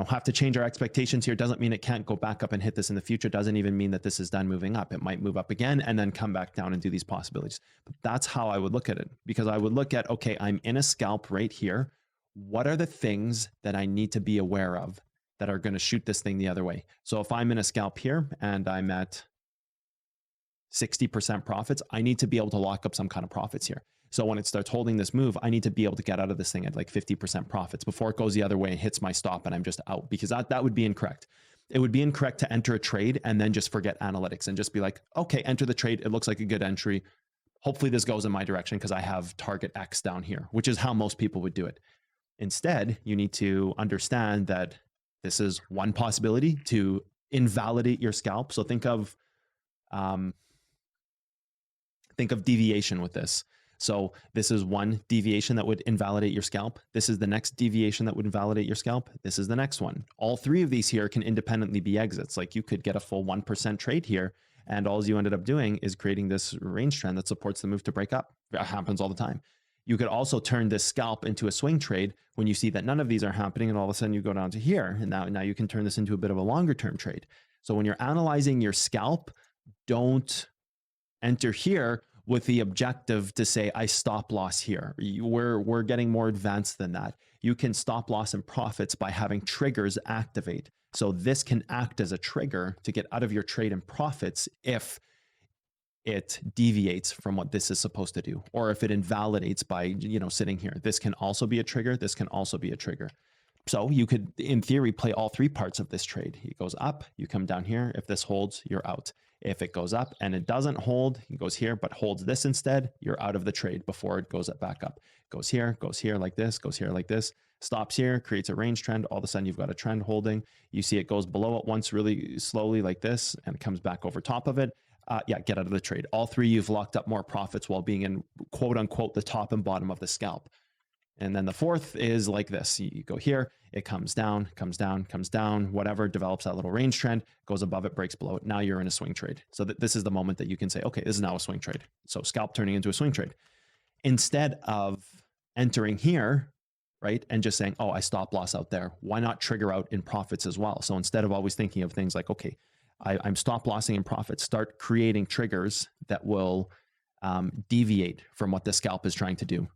have to change our expectations here. Doesn't mean it can't go back up and hit this in the future. Doesn't even mean that this is done moving up. It might move up again and then come back down and do these possibilities. But that's how I would look at it, because I would look at, okay, I'm in a scalp right here. What are the things that I need to be aware of that are going to shoot this thing the other way? So if I'm in a scalp here and I'm at 60% profits, I need to be able to lock up some kind of profits here. So when it starts holding this move, I need to be able to get out of this thing at like 50% profits before it goes the other way and hits my stop and I'm just out, because that would be incorrect. It would be incorrect to enter a trade and then just forget analytics and just be like, okay, enter the trade. It looks like a good entry. Hopefully this goes in my direction because I have target X down here, which is how most people would do it. Instead, you need to understand that this is one possibility to invalidate your scalp. So think of deviation with this. So this is one deviation that would invalidate your scalp. This is the next deviation that would invalidate your scalp. This is the next one. All three of these here can independently be exits. Like you could get a full 1% trade here, and all you ended up doing is creating this range trend that supports the move to break up. That happens all the time. You could also turn this scalp into a swing trade when you see that none of these are happening, and all of a sudden you go down to here, and now you can turn this into a bit of a longer term trade. So when you're analyzing your scalp, don't enter here with the objective to say, I stop loss here. We're getting more advanced than that. You can stop loss and profits by having triggers activate. So this can act as a trigger to get out of your trade and profits if it deviates from what this is supposed to do, or if it invalidates by, sitting here. This can also be a trigger. This can also be a trigger. So you could, in theory, play all three parts of this trade. It goes up, you come down here. If this holds, you're out. If it goes up and it doesn't hold, it goes here, but holds this instead, you're out of the trade before it goes back up. Goes here like this, goes here like this, stops here, creates a range trend. All of a sudden you've got a trend holding. You see it goes below it once really slowly like this, and it comes back over top of it. Get out of the trade. All three, you've locked up more profits while being in quote unquote the top and bottom of the scalp. And then the fourth is like this. You go here, it comes down, whatever, develops that little range trend, goes above it, breaks below it. Now you're in a swing trade. So this is the moment that you can say, okay, this is now a swing trade. So scalp turning into a swing trade. Instead of entering here, right, and just saying, oh, I stop loss out there, why not trigger out in profits as well? So instead of always thinking of things like, okay, I'm stop lossing in profits, start creating triggers that will deviate from what the scalp is trying to do.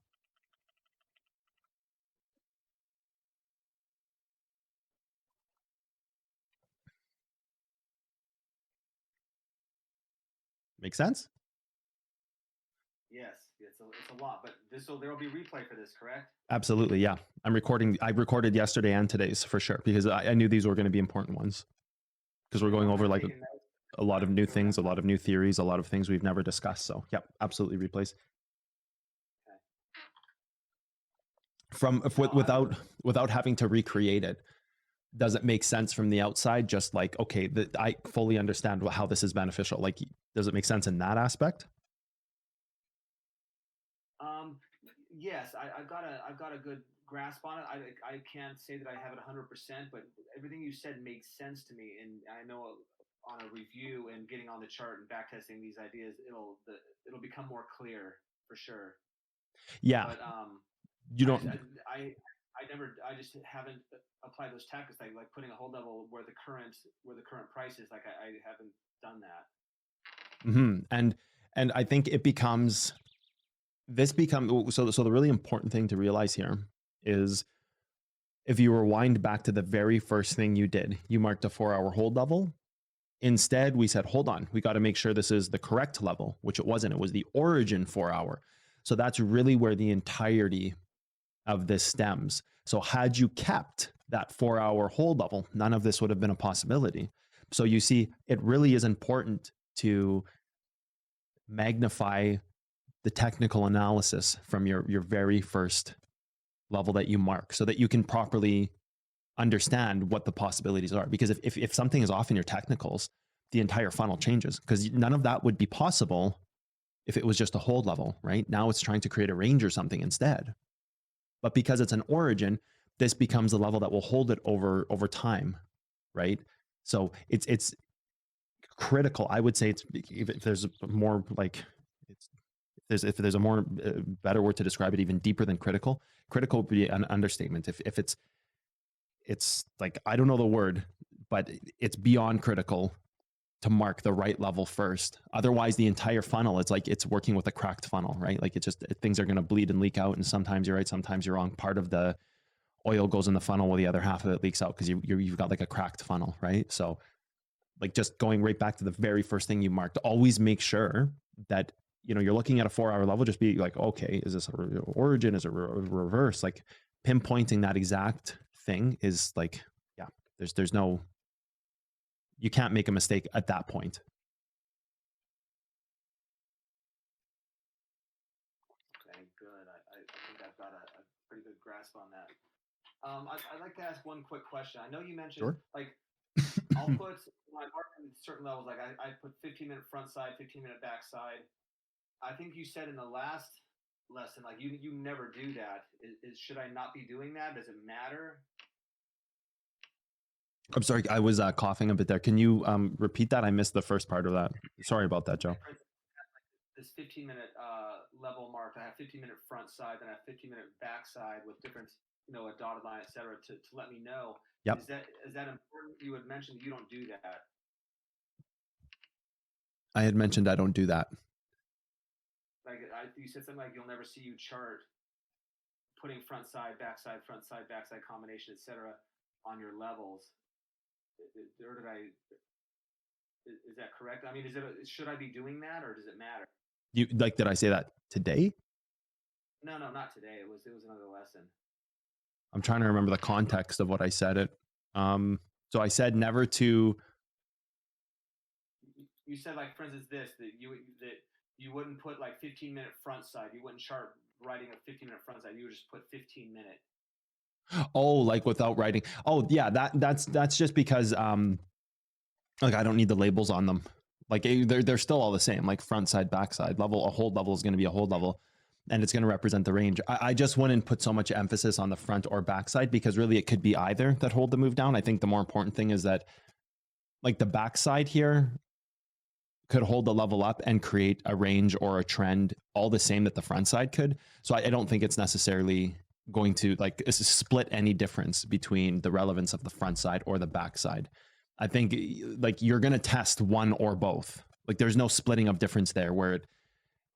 Make sense? Yes, it's a lot, but there will be replay for this, correct? Absolutely, yeah. I recorded yesterday and today's for sure because I knew these were going to be important ones because we're going over like a lot of new things, a lot of new theories, a lot of things we've never discussed. So, yep, absolutely replays. Without having to recreate it, does it make sense from the outside? Just like, okay, I fully understand how this is beneficial. Like, does it make sense in that aspect? Yes, I've got a good grasp on it. I can't say that I have it 100%, but everything you said makes sense to me, and I know on a review and getting on the chart and backtesting these ideas, it'll become more clear for sure. Yeah. But you don't. I just haven't applied those tactics like putting a hold level where the current price is. Like I haven't done that. Mm-hmm. And I think it becomes. So the really important thing to realize here is if you rewind back to the very first thing you did, you marked a 4-hour hold level. Instead, we said, hold on, we got to make sure this is the correct level, which it wasn't. It was the origin 4-hour. So that's really where the entirety of this stems. So had you kept that 4-hour hold level, none of this would have been a possibility. So you see, it really is important to magnify the technical analysis from your very first level that you mark so that you can properly understand what the possibilities are. Because if something is off in your technicals, the entire funnel changes because none of that would be possible if it was just a hold level, right? Now it's trying to create a range or something instead. But because it's an origin, this becomes a level that will hold it over time, right? So it's critical. I would say if there's more like if there's a more better word to describe it, even deeper than critical would be an understatement. If it's like, I don't know the word, but it's beyond critical to mark the right level first. Otherwise the entire funnel, it's like it's working with a cracked funnel, right? Like things are going to bleed and leak out, and sometimes you're right, sometimes you're wrong. Part of the oil goes in the funnel while the other half of it leaks out because you've got like a cracked funnel, right? So like just going right back to the very first thing you marked, always make sure that you're looking at a 4-hour level. Just be like, okay, is this an origin? Is it reverse? Like pinpointing that exact thing is like, yeah, there's no, you can't make a mistake at that point. Okay, good. I think I've got a pretty good grasp on that. I'd like to ask one quick question. I know you mentioned, sure. Like, I'll put my marking certain levels. Like I put 15-minute front side, 15-minute back side. I think you said in the last lesson, like you never do that. Should I not be doing that? Does it matter? I'm sorry, I was coughing a bit there. Can you repeat that? I missed the first part of that. Sorry about that, Joe. This 15-minute level mark, I have 15-minute front side, then I have 15-minute back side with different, a dotted line, etc. To let me know. Yep. Is that important? You had mentioned you don't do that. I had mentioned I don't do that. Like you said something like you'll never see you chart putting front side, back side combination, etc. on your levels. Is that correct? I mean, should I be doing that, or does it matter? Did I say that today? No, not today. It was another lesson. I'm trying to remember the context of what I said it. So I said never to. You said, like, for instance, that you wouldn't put like 15-minute front side. You wouldn't chart writing a 15-minute front side. You would just put 15-minute. Oh, like without writing. Oh, yeah. That's just because like I don't need the labels on them. Like they're still all the same. Like front side, back side level. A hold level is going to be a hold level, and it's going to represent the range. I just wouldn't put so much emphasis on the front or back side because really it could be either that hold the move down. I think the more important thing is that like the back side here could hold the level up and create a range or a trend all the same that the front side could. So I don't think it's necessarily going to like split any difference between the relevance of the front side or the back side. I think like you're going to test one or both. Like there's no splitting of difference there where it,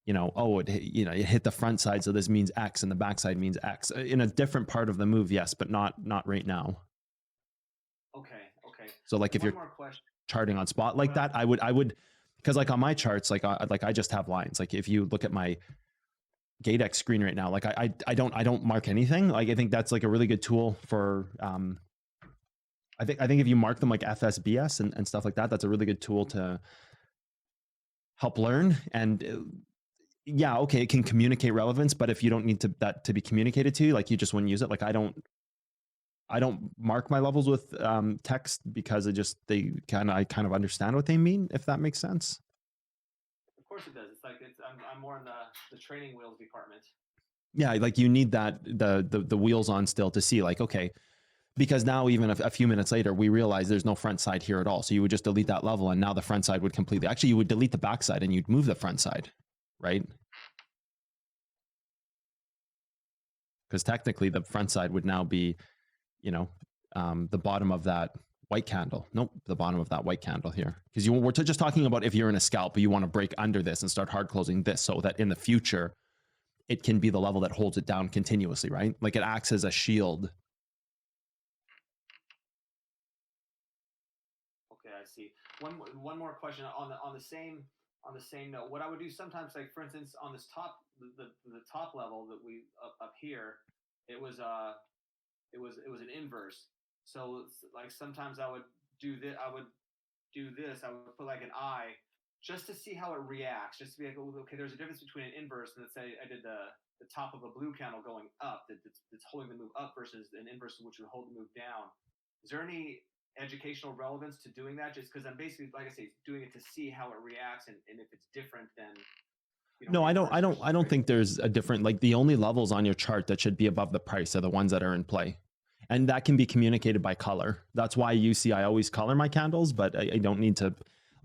it hit the front side. So this means X and the back side means X in a different part of the move. Yes, but not right now. Okay. So like if you're charting on spot like that, I would Because like on my charts, like I just have lines. Like if you look at my GateX screen right now, like I don't mark anything. Like I think that's like a really good tool for I think if you mark them like FSBS and stuff like that, that's a really good tool to help learn. And yeah, okay, it can communicate relevance, but if you don't need that to be communicated to you, like you just wouldn't use it. Like I don't mark my levels with text because I kind of understand what they mean, if that makes sense. Of course it does. It's like I'm more in the training wheels department. Yeah, like you need that the wheels on still to see like, okay, because now even a few minutes later, we realize there's no front side here at all. So you would just delete that level and now the front side would completely, actually you would delete the back side and you'd move the front side, right? Because technically the front side would now be, you know, the bottom of that white candle. Nope, the bottom of that white candle here. Because we're just talking about if you're in a scalp, but you want to break under this and start hard closing this so that in the future, it can be the level that holds it down continuously, right? Like it acts as a shield. Okay, I see. One more question on the same note. What I would do sometimes, like for instance, on this top the top level that we up here, it was an inverse. So like sometimes I would do this. I would put like an eye just to see how it reacts. Just to be like, okay, there's a difference between an inverse and let's say I did the top of a blue candle going up that's holding the move up versus an inverse which would hold the move down. Is there any educational relevance to doing that? Just because I'm basically, like I say, doing it to see how it reacts and if it's different than. No, I don't think there's a different, like the only levels on your chart that should be above the price are the ones that are in play. And that can be communicated by color. That's why you see I always color my candles, but I don't need to,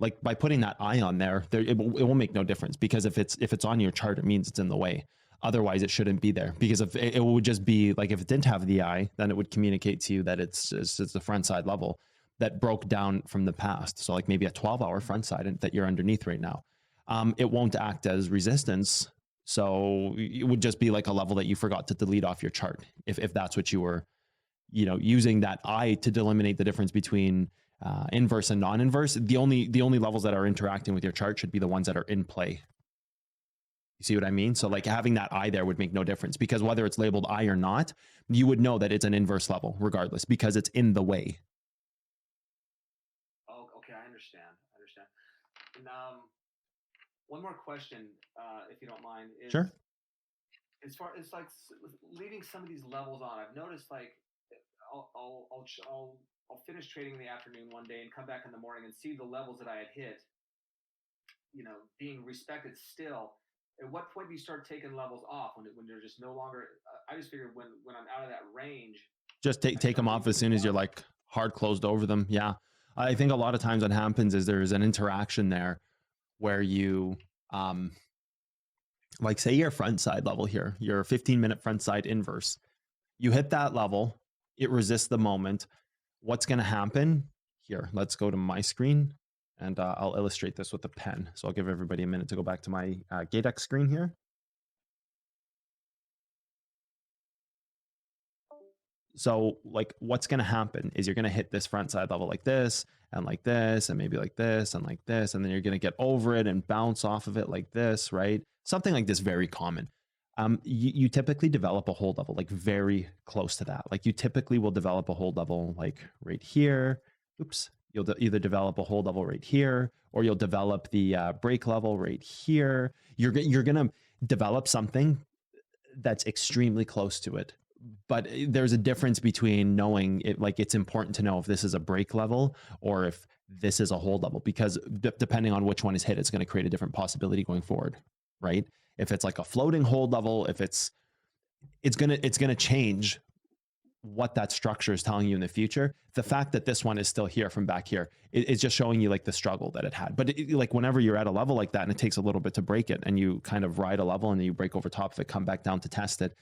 like by putting that eye on there, it will make no difference because if it's on your chart, it means it's in the way. Otherwise, it shouldn't be there because if it would just be like if it didn't have the eye, then it would communicate to you that it's the front side level that broke down from the past. So like maybe a 12-hour front side that you're underneath right now. It won't act as resistance. So it would just be like a level that you forgot to delete off your chart. If that's what you were, using that eye to delimitate the difference between inverse and non-inverse, the only levels that are interacting with your chart should be the ones that are in play. You see what I mean? So like having that eye there would make no difference because whether it's labeled eye or not, you would know that it's an inverse level regardless because it's in the way. Oh, okay, I understand. And one more question, if you don't mind, is Sure. as far as like leaving some of these levels on. I've noticed like I'll finish trading in the afternoon one day and come back in the morning and see the levels that I had hit, being respected still. At what point do you start taking levels off when they're just no longer? I just figured when I'm out of that range, just take them off as soon as you're like hard closed over them. Yeah, I think a lot of times what happens is there's an interaction there where you like say your front side level here, your 15-minute front side inverse, you hit that level, it resists the moment. What's going to happen here? Let's go to my screen and I'll illustrate this with a pen. So I'll give everybody a minute to go back to my GateX screen here. So like what's going to happen is you're going to hit this front side level like this and maybe like this and like this. And then you're going to get over it and bounce off of it like this, right? Something like this, very common. You typically develop a hold level like very close to that. Like you typically will develop a hold level like right here. Oops. You'll either develop a hold level right here or you'll develop the break level right here. You're going to develop something that's extremely close to it. But there's a difference between knowing it, like it's important to know if this is a break level or if this is a hold level, because depending on which one is hit, it's going to create a different possibility going forward, right? If it's like a floating hold level, if it's going to change what that structure is telling you in the future. The fact that this one is still here from back here, it's just showing you like the struggle that it had. But like whenever you're at a level like that and it takes a little bit to break it and you kind of ride a level and then you break over top of it, come back down to test it.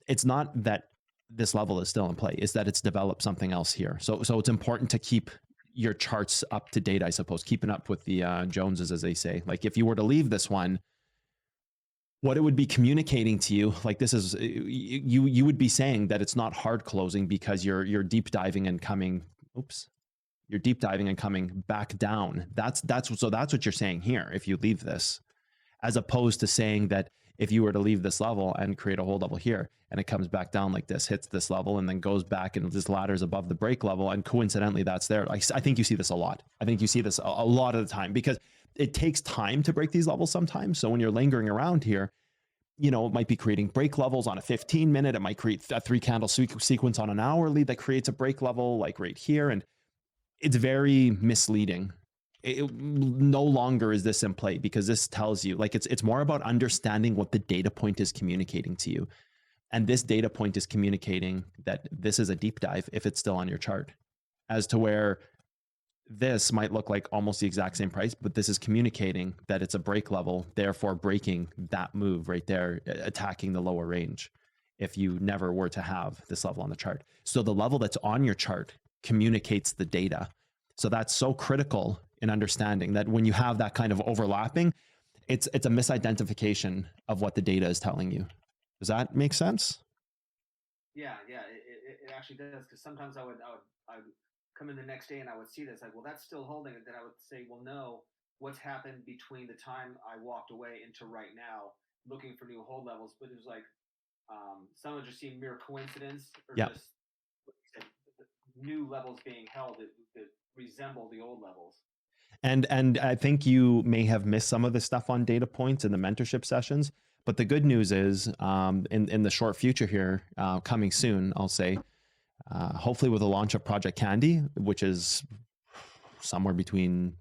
It's not that this level is still in play, it's that it's developed something else here. So it's important to keep your charts up to date, I suppose, keeping up with the Joneses, as they say. Like if you were to leave this one, what it would be communicating to you, like this is, you would be saying that it's not hard closing because you're deep diving and coming, oops, you're deep diving and coming back down. That's what you're saying here. If you leave this, as opposed to saying that if you were to leave this level and create a hold level here and it comes back down like this, hits this level and then goes back and this ladder's above the break level, and coincidentally that's there. I think you see this a lot. I think you see this a lot of the time because it takes time to break these levels sometimes. So when you're lingering around here, you know, it might be creating break levels on a 15-minute. It might create a 3-candle sequence on an hourly that creates a break level like right here. And it's very misleading. No longer is this in play because this tells you, like, it's more about understanding what the data point is communicating to you. And this data point is communicating that this is a deep dive if it's still on your chart, as to where this might look like almost the exact same price, but this is communicating that it's a break level, therefore breaking that move right there, attacking the lower range if you never were to have this level on the chart. So the level that's on your chart communicates the data. So that's so critical in understanding that when you have that kind of overlapping, it's a misidentification of what the data is telling you. Does that make sense? Yeah, it actually does, because sometimes I would come in the next day and I would see this, like, well, that's still holding, and then I would say, well, no, what's happened between the time I walked away into right now, looking for new hold levels. But it was like some would just seem mere coincidence, or Yep. just new levels being held that resemble the old levels. And I think you may have missed some of the stuff on data points in the mentorship sessions. But the good news is in the short future here, coming soon, I'll say, hopefully with the launch of Project Candy, which is somewhere between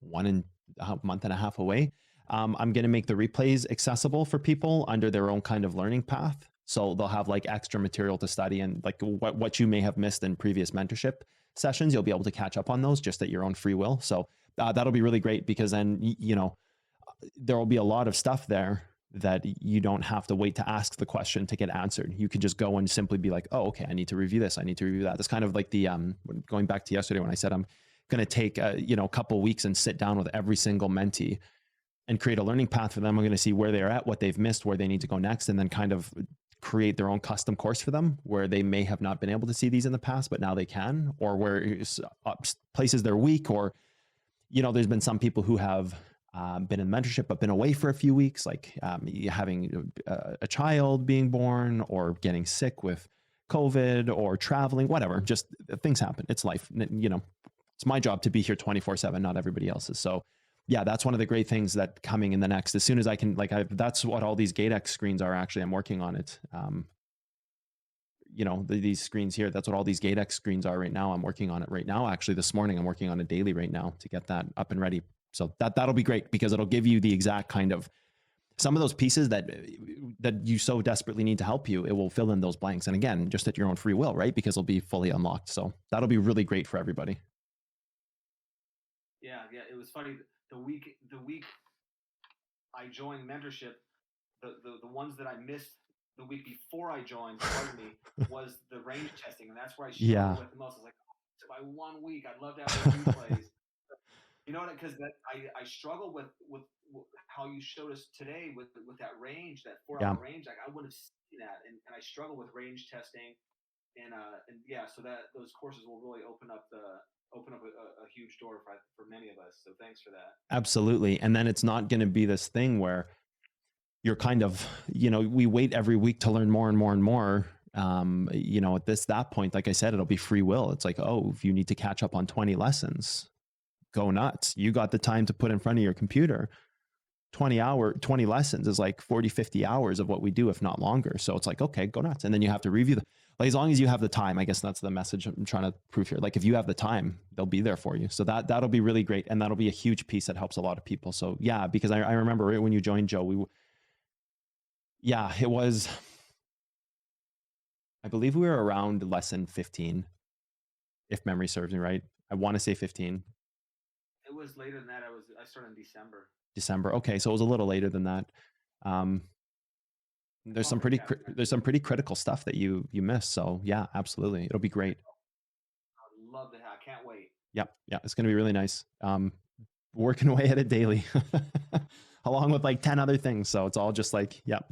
1 and a month and a half away, I'm going to make the replays accessible for people under their own kind of learning path. So they'll have like extra material to study, and like what you may have missed in previous mentorship sessions, you'll be able to catch up on those just at your own free will. So that'll be really great, because then, you know, there will be a lot of stuff there that you don't have to wait to ask the question to get answered. You can just go and simply be like, oh, okay, I need to review this. I need to review that. It's kind of like the, going back to yesterday when I said I'm going to take you know, a couple weeks and sit down with every single mentee and create a learning path for them. I'm going to see where they're at, what they've missed, where they need to go next, and then kind of create their own custom course for them where they may have not been able to see these in the past, but now they can, or where places they're weak, or, you know, there's been some people who have been in mentorship but been away for a few weeks, like having a child being born, or getting sick with COVID, or traveling, whatever. Just things happen. It's life. You know, it's my job to be here 24/7, not everybody else's. So yeah, that's one of the great things that coming in the next, as soon as I can, like, that's what all these GateX screens are. Actually, I'm working on it. You know, these screens here, that's what all these GateX screens are right now. I'm working on it right now. Actually, this morning, I'm working on a daily right now to get that up and ready. So that'll be great, because it'll give you the exact kind of, some of those pieces that you so desperately need to help you. It will fill in those blanks. And again, just at your own free will, right? Because it'll be fully unlocked. So that'll be really great for everybody. Yeah, it was funny. The week I joined mentorship, the ones that I missed the week before I joined, pardon me, was the range testing, and that's where I struggled with the most. I was like, oh, by 1 week, I'd love to have those replays. You know what? Because I struggle with how you showed us today with that range, that 4-hour range. Like, I would have seen that, and I struggle with range testing, and yeah, so that those courses will really open up a huge door for many of us. So thanks for that. Absolutely. And then it's not going to be this thing where you're kind of, you know, we wait every week to learn more and more and more. You know, at that point, like I said, it'll be free will. It's like, oh, if you need to catch up on 20 lessons, go nuts. You got the time to put in front of your computer. 20 lessons is like 40, 50 hours of what we do, if not longer. So it's like, okay, go nuts. And then you have to review like, as long as you have the time, I guess that's the message I'm trying to prove here. Like, if you have the time, they'll be there for you. So that'll be really great. And that'll be a huge piece that helps a lot of people. So yeah, because I remember right when you joined, Joe, it was, I believe we were around lesson 15, if memory serves me right. I want to say 15. It was later than that. I started in December. Okay. So it was a little later than that. There's some pretty critical stuff that you missed. So yeah, absolutely. It'll be great. I'd love to have, I can't wait. Yep. Yeah. It's going to be really nice. Working away at it daily along with like 10 other things. So it's all just like, yep.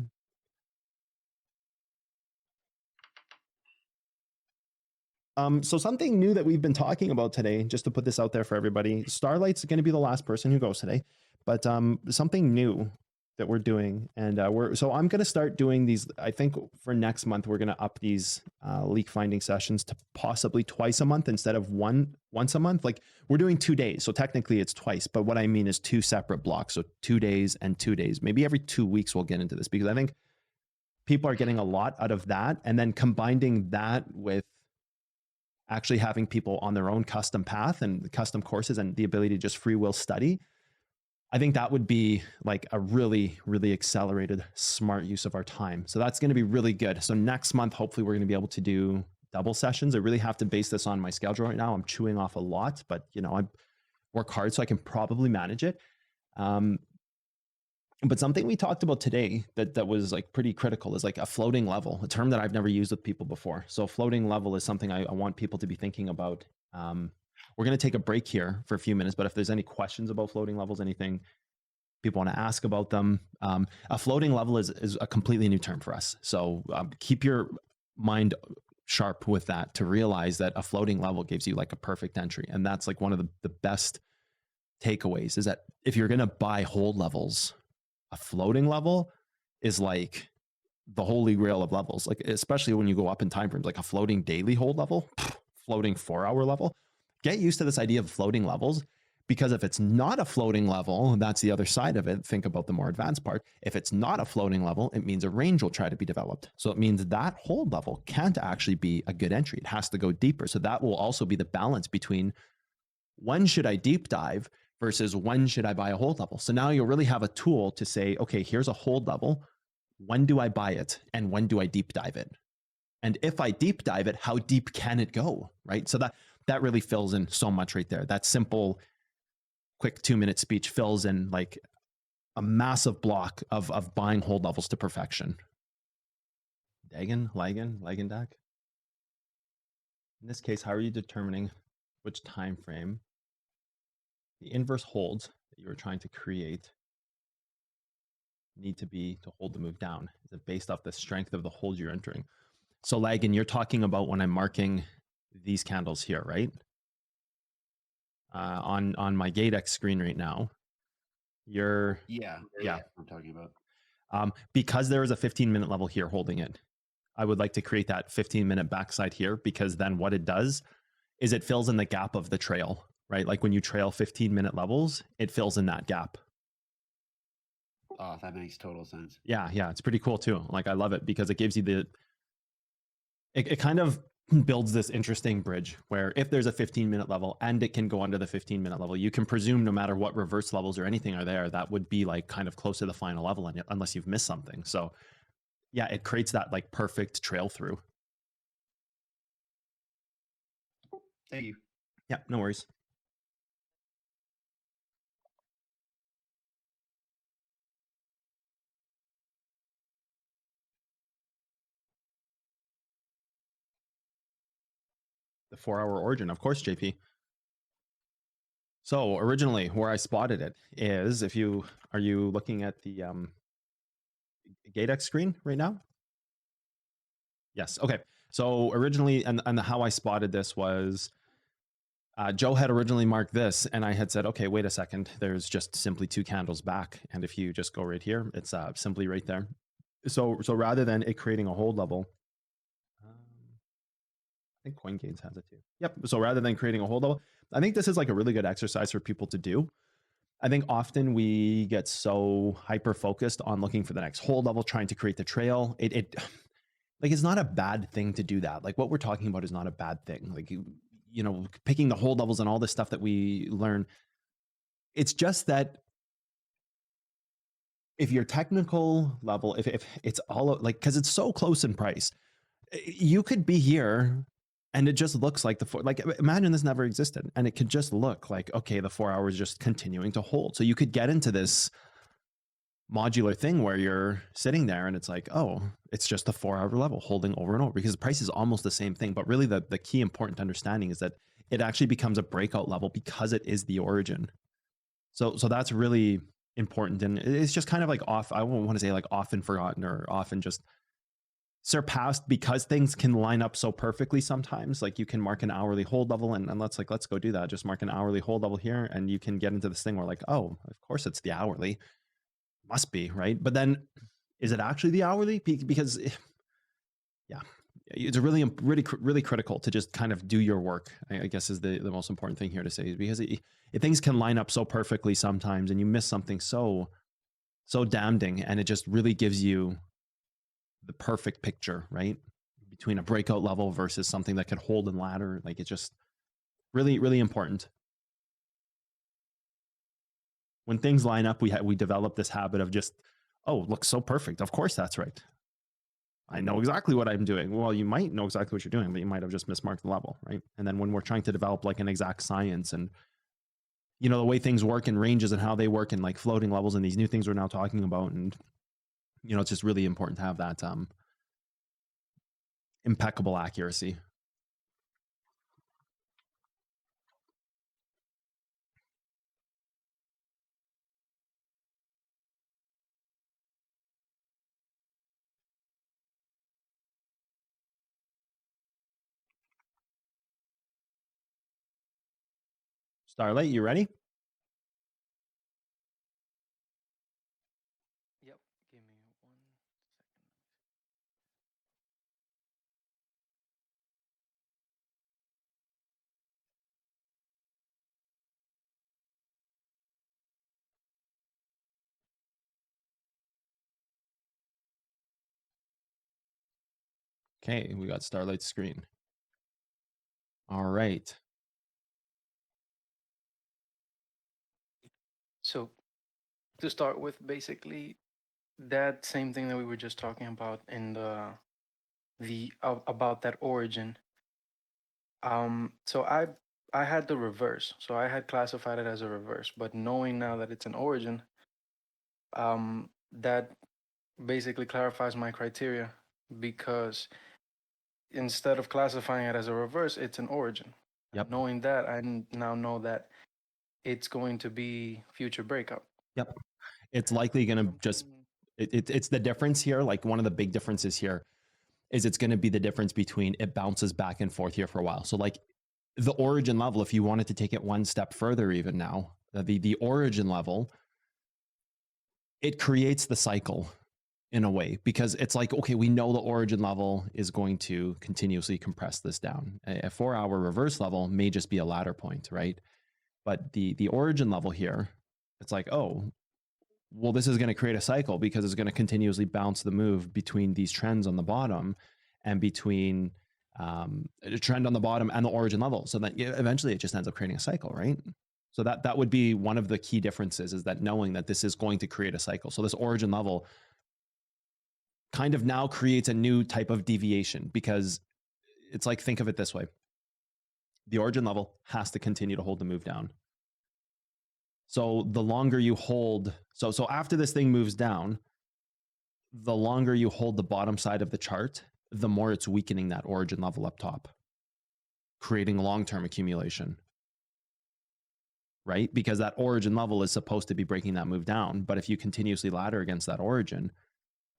So something new that we've been talking about today, just to put this out there for everybody, Starlight's going to be the last person who goes today, but something new that we're doing, and so I'm going to start doing these. I think for next month we're going to up these leak finding sessions to possibly twice a month instead of once a month. Like we're doing 2 days, so technically it's twice, but what I mean is 2 separate blocks, so 2 days and 2 days. Maybe every 2 weeks we'll get into this, because I think people are getting a lot out of that, and then combining that with actually having people on their own custom path and custom courses and the ability to just free will study. I think that would be like a really, really accelerated, smart use of our time. So that's going to be really good. So next month, hopefully we're going to be able to do double sessions. I really have to base this on my schedule right now. I'm chewing off a lot, but I work hard so I can probably manage it. But something we talked about today that was like pretty critical is like a floating level, a term that I've never used with people before. So a floating level is something I want people to be thinking about. We're going to take a break here for a few minutes, but if there's any questions about floating levels, anything people want to ask about them, a floating level is a completely new term for us. So keep your mind sharp with that to realize that a floating level gives you like a perfect entry. And that's like one of the best takeaways, is that if you're going to buy hold levels, a floating level is like the holy grail of levels, like especially when you go up in time frames, like a floating daily hold level, floating 4-hour level. Get used to this idea of floating levels, because if it's not a floating level, that's the other side of it. Think about the more advanced part. If it's not a floating level, it means a range will try to be developed. So it means that hold level can't actually be a good entry. It has to go deeper. So that will also be the balance between when should I deep dive versus when should I buy a hold level. So now you'll really have a tool to say, okay, here's a hold level. When do I buy it? And when do I deep dive it? And if I deep dive it, how deep can it go? Right? So that really fills in so much right there. That simple, quick 2-minute speech fills in like a massive block of buying hold levels to perfection. Lagendak. In this case, how are you determining which time frame the inverse holds that you are trying to create need to be to hold the move down? Is it based off the strength of the hold you're entering? So Lagan, you're talking about when I'm marking these candles here, right? On my GateX screen right now, you're Yeah. I'm talking about. because there is a 15-minute level here holding it. I would like to create that 15-minute backside here, because then what it does is it fills in the gap of the trail, right? Like when you trail 15-minute levels, it fills in that gap. Oh, that makes total sense. Yeah, it's pretty cool too. Like I love it because it gives you it kind of builds this interesting bridge where if there's a 15-minute level and it can go under the 15-minute level, you can presume no matter what reverse levels or anything are there, that would be like kind of close to the final level unless you've missed something. So yeah, it creates that like perfect trail through. Thank you. Yeah, no worries. The 4-hour origin, of course, JP. So originally where I spotted it is, are you looking at the GateX screen right now? Yes. Okay. So originally, and how I spotted this was Joe had originally marked this, and I had said, okay, wait a second. There's just simply 2 candles back, and if you just go right here, it's simply right there. So rather than it creating a hold level, I think CoinGains has it too. Yep. So rather than creating a hold level, I think this is like a really good exercise for people to do. I think often we get so hyper focused on looking for the next hold level, trying to create the trail. It like it's not a bad thing to do that. Like what we're talking about is not a bad thing. Like picking the hold levels and all this stuff that we learn. It's just that if your technical level, if it's all like, because it's so close in price, you could be here and it just looks like like imagine this never existed and it could just look like, okay, the 4 hours just continuing to hold. So you could get into this modular thing where you're sitting there and it's like, oh, it's just a 4-hour level holding over and over, because the price is almost the same thing. But really the key important understanding is that it actually becomes a breakout level because it is the origin. So that's really important. And it's just kind of like I won't want to say like often forgotten or often just surpassed because things can line up so perfectly sometimes. Like you can mark an hourly hold level, and let's go do that. Just mark an hourly hold level here, and you can get into this thing where like, oh, of course it's the hourly. Must be, right? But then is it actually the hourly? Because yeah, it's really critical to just kind of do your work, I guess is the most important thing here to say, because things can line up so perfectly sometimes and you miss something so damning, and it just really gives you the perfect picture, right? Between a breakout level versus something that could hold and ladder. Like it's just really important. When things line up, we develop this habit of just, oh, looks so perfect. Of course that's right. I know exactly what I'm doing. Well, you might know exactly what you're doing, but you might have just mismarked the level, right? And then when we're trying to develop like an exact science and, you know, the way things work and ranges and how they work and like floating levels and these new things we're now talking about, and, you know, it's just really important to have that impeccable accuracy. Starlight, you ready? Yep. Give me 1 second. Okay, we got Starlight's screen. All right. So to start with, basically that same thing that we were just talking about in the about that origin. So I had the reverse. So I had classified it as a reverse, but knowing now that it's an origin, that basically clarifies my criteria, because instead of classifying it as a reverse, it's an origin. Yep. Knowing that, I now know that it's going to be future breakup. Yep. It's likely going to just, it's the difference here. Like one of the big differences here is it's going to be the difference between it bounces back and forth here for a while. So like the origin level, if you wanted to take it one step further, even now, the origin level, it creates the cycle in a way, because it's like, okay, we know the origin level is going to continuously compress this down. A 4-hour reverse level may just be a ladder point, right? But the origin level here, it's like, oh, well, this is going to create a cycle because it's going to continuously bounce the move between these trends on the bottom and between a trend on the bottom and the origin level. So that eventually it just ends up creating a cycle, right? So that would be one of the key differences, is that knowing that this is going to create a cycle. So this origin level kind of now creates a new type of deviation, because it's like, think of it this way. The origin level has to continue to hold the move down. So the longer you hold, so after this thing moves down, the longer you hold the bottom side of the chart, the more it's weakening that origin level up top, creating long-term accumulation, right? Because that origin level is supposed to be breaking that move down. But if you continuously ladder against that origin,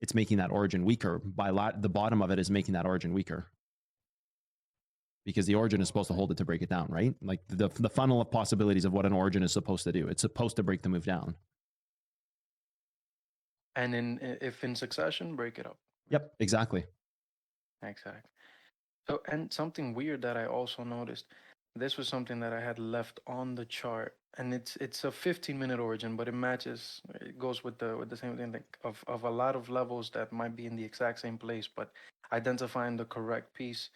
it's making that origin weaker. The bottom of it is making that origin weaker, because the origin is supposed to hold it to break it down, right? Like the funnel of possibilities of what an origin is supposed to do. It's supposed to break the move down. And if in succession, break it up. Yep, exactly. Exactly. So, and something weird that I also noticed, this was something that I had left on the chart, and it's a 15-minute origin, but it goes with the same thing, like of a lot of levels that might be in the exact same place, but identifying the correct piece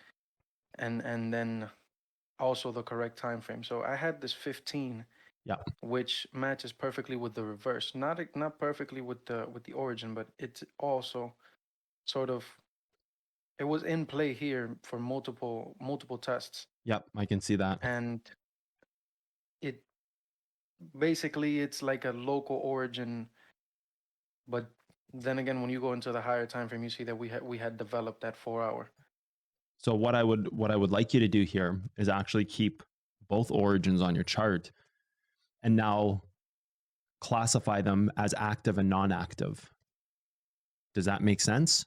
and then also the correct time frame. So I had this 15, Yeah. which matches perfectly with the reverse. Not perfectly with the origin, but it's also sort of, it was in play here for multiple tests. Yep, I can see that. And it basically, it's like a local origin, but then again, when you go into the higher time frame, you see that we had developed that 4-hour. So what I would like you to do here is actually keep both origins on your chart, and now classify them as active and non-active. Does that make sense?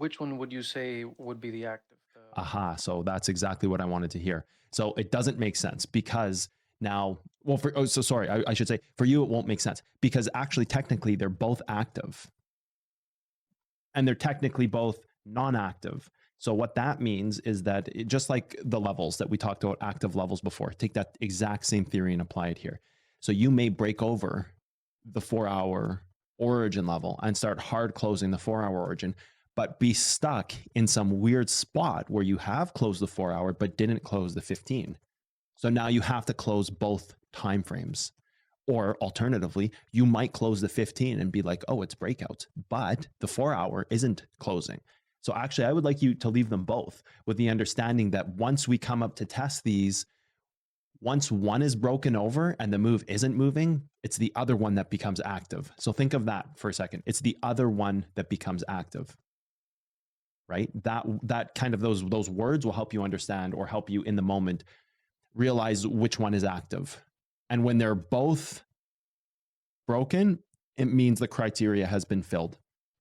which one would you say would be the active? Aha. So that's exactly what I wanted to hear. So it doesn't make sense because now, well, I should say for you, it won't make sense because actually, technically, they're both active and they're technically both non-active. So what that means is that just like the levels that we talked about, active levels before, take that exact same theory and apply it here. So you may break over the 4-hour origin level and start hard closing the 4-hour origin, but be stuck in some weird spot where you have closed the 4-hour but didn't close the 15. So now you have to close both time frames. Or alternatively, you might close the 15 and be like, oh, it's breakout, but the 4-hour isn't closing. So actually, I would like you to leave them both with the understanding that once we come up to test these, once one is broken over and the move isn't moving, it's the other one that becomes active. So think of that for a second. It's the other one that becomes active, right? That kind of those words will help you understand or help you in the moment realize which one is active. And when they're both broken, it means the criteria has been filled.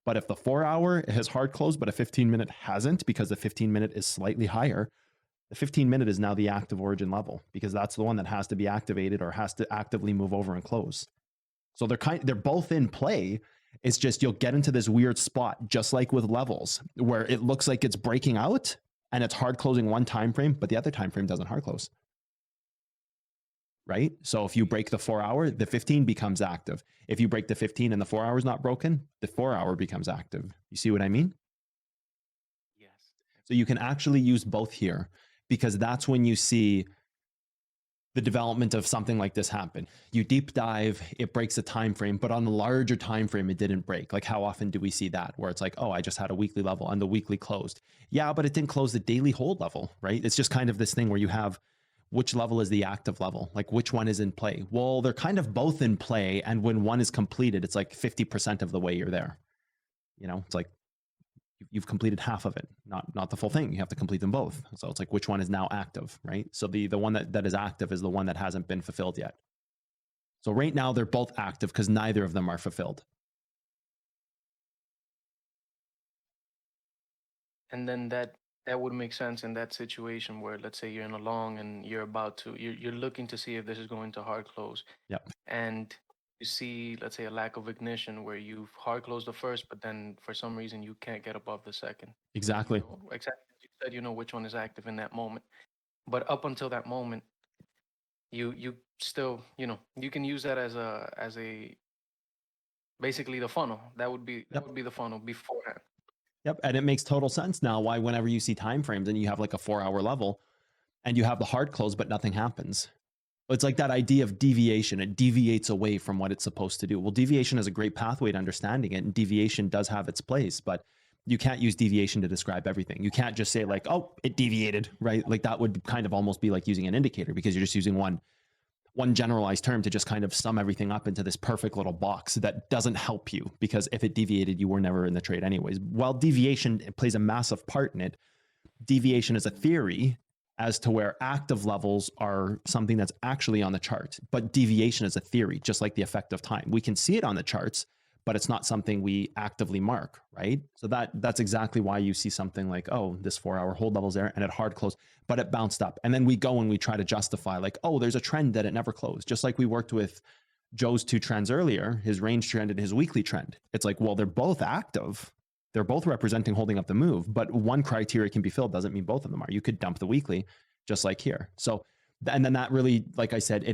But if the 4-hour has hard closed, but a 15-minute hasn't, because the 15-minute is slightly higher, the 15-minute is now the active origin level because that's the one that has to be activated or has to actively move over and close. So they're both in play. It's just you'll get into this weird spot, just like with levels, where it looks like it's breaking out and it's hard closing one time frame, but the other time frame doesn't hard close. Right? So if you break the 4-hour, the 15 becomes active. If you break the 15 and the 4-hour is not broken, the 4-hour becomes active. You see what I mean? Yes. So you can actually use both here because that's when you see the development of something like this happen. You deep dive, it breaks a time frame, but on the larger time frame, it didn't break. Like how often do we see that where it's like, oh, I just had a weekly level and the weekly closed. Yeah, but it didn't close the daily hold level, right? It's just kind of this thing where you have which level is the active level? Like which one is in play? Well, they're kind of both in play. And when one is completed, it's like 50% of the way you're there. You know, it's like you've completed half of it, not the full thing. You have to complete them both. So it's like which one is now active, right? So the one that is active is the one that hasn't been fulfilled yet. So right now they're both active because neither of them are fulfilled. And then that would make sense in that situation where, let's say, you're in a long and you're about to you're looking to see if this is going to hard close. Yep. And you see, let's say, a lack of ignition where you've hard closed the first, but then for some reason you can't get above the second. Exactly. You know, exactly as you said, you know which one is active in that moment. But up until that moment, you still, you know, you can use that as a basically the funnel. That would be the funnel beforehand. Yep. And it makes total sense now why whenever you see time frames and you have like a 4-hour level and you have the hard close, but nothing happens. It's like that idea of deviation. It deviates away from what it's supposed to do. Well, deviation is a great pathway to understanding it, and deviation does have its place, but you can't use deviation to describe everything. You can't just say like, oh, it deviated, right? Like that would kind of almost be like using an indicator because you're just using one generalized term to just kind of sum everything up into this perfect little box that doesn't help you because if it deviated, you were never in the trade anyways. While deviation plays a massive part in it, deviation is a theory as to where active levels are something that's actually on the chart, but deviation is a theory, just like the effect of time. We can see it on the charts, but it's not something we actively mark, right? So that's exactly why you see something like, oh, this 4-hour hold level's there and it hard closed, but it bounced up. And then we go and we try to justify like, oh, there's a trend that it never closed. Just like we worked with Joe's 2 trends earlier, his range trend and his weekly trend. It's like, well, they're both active. They're both representing holding up the move, but one criteria can be filled doesn't mean both of them are. You could dump the weekly just like here. So, and then that really, like I said,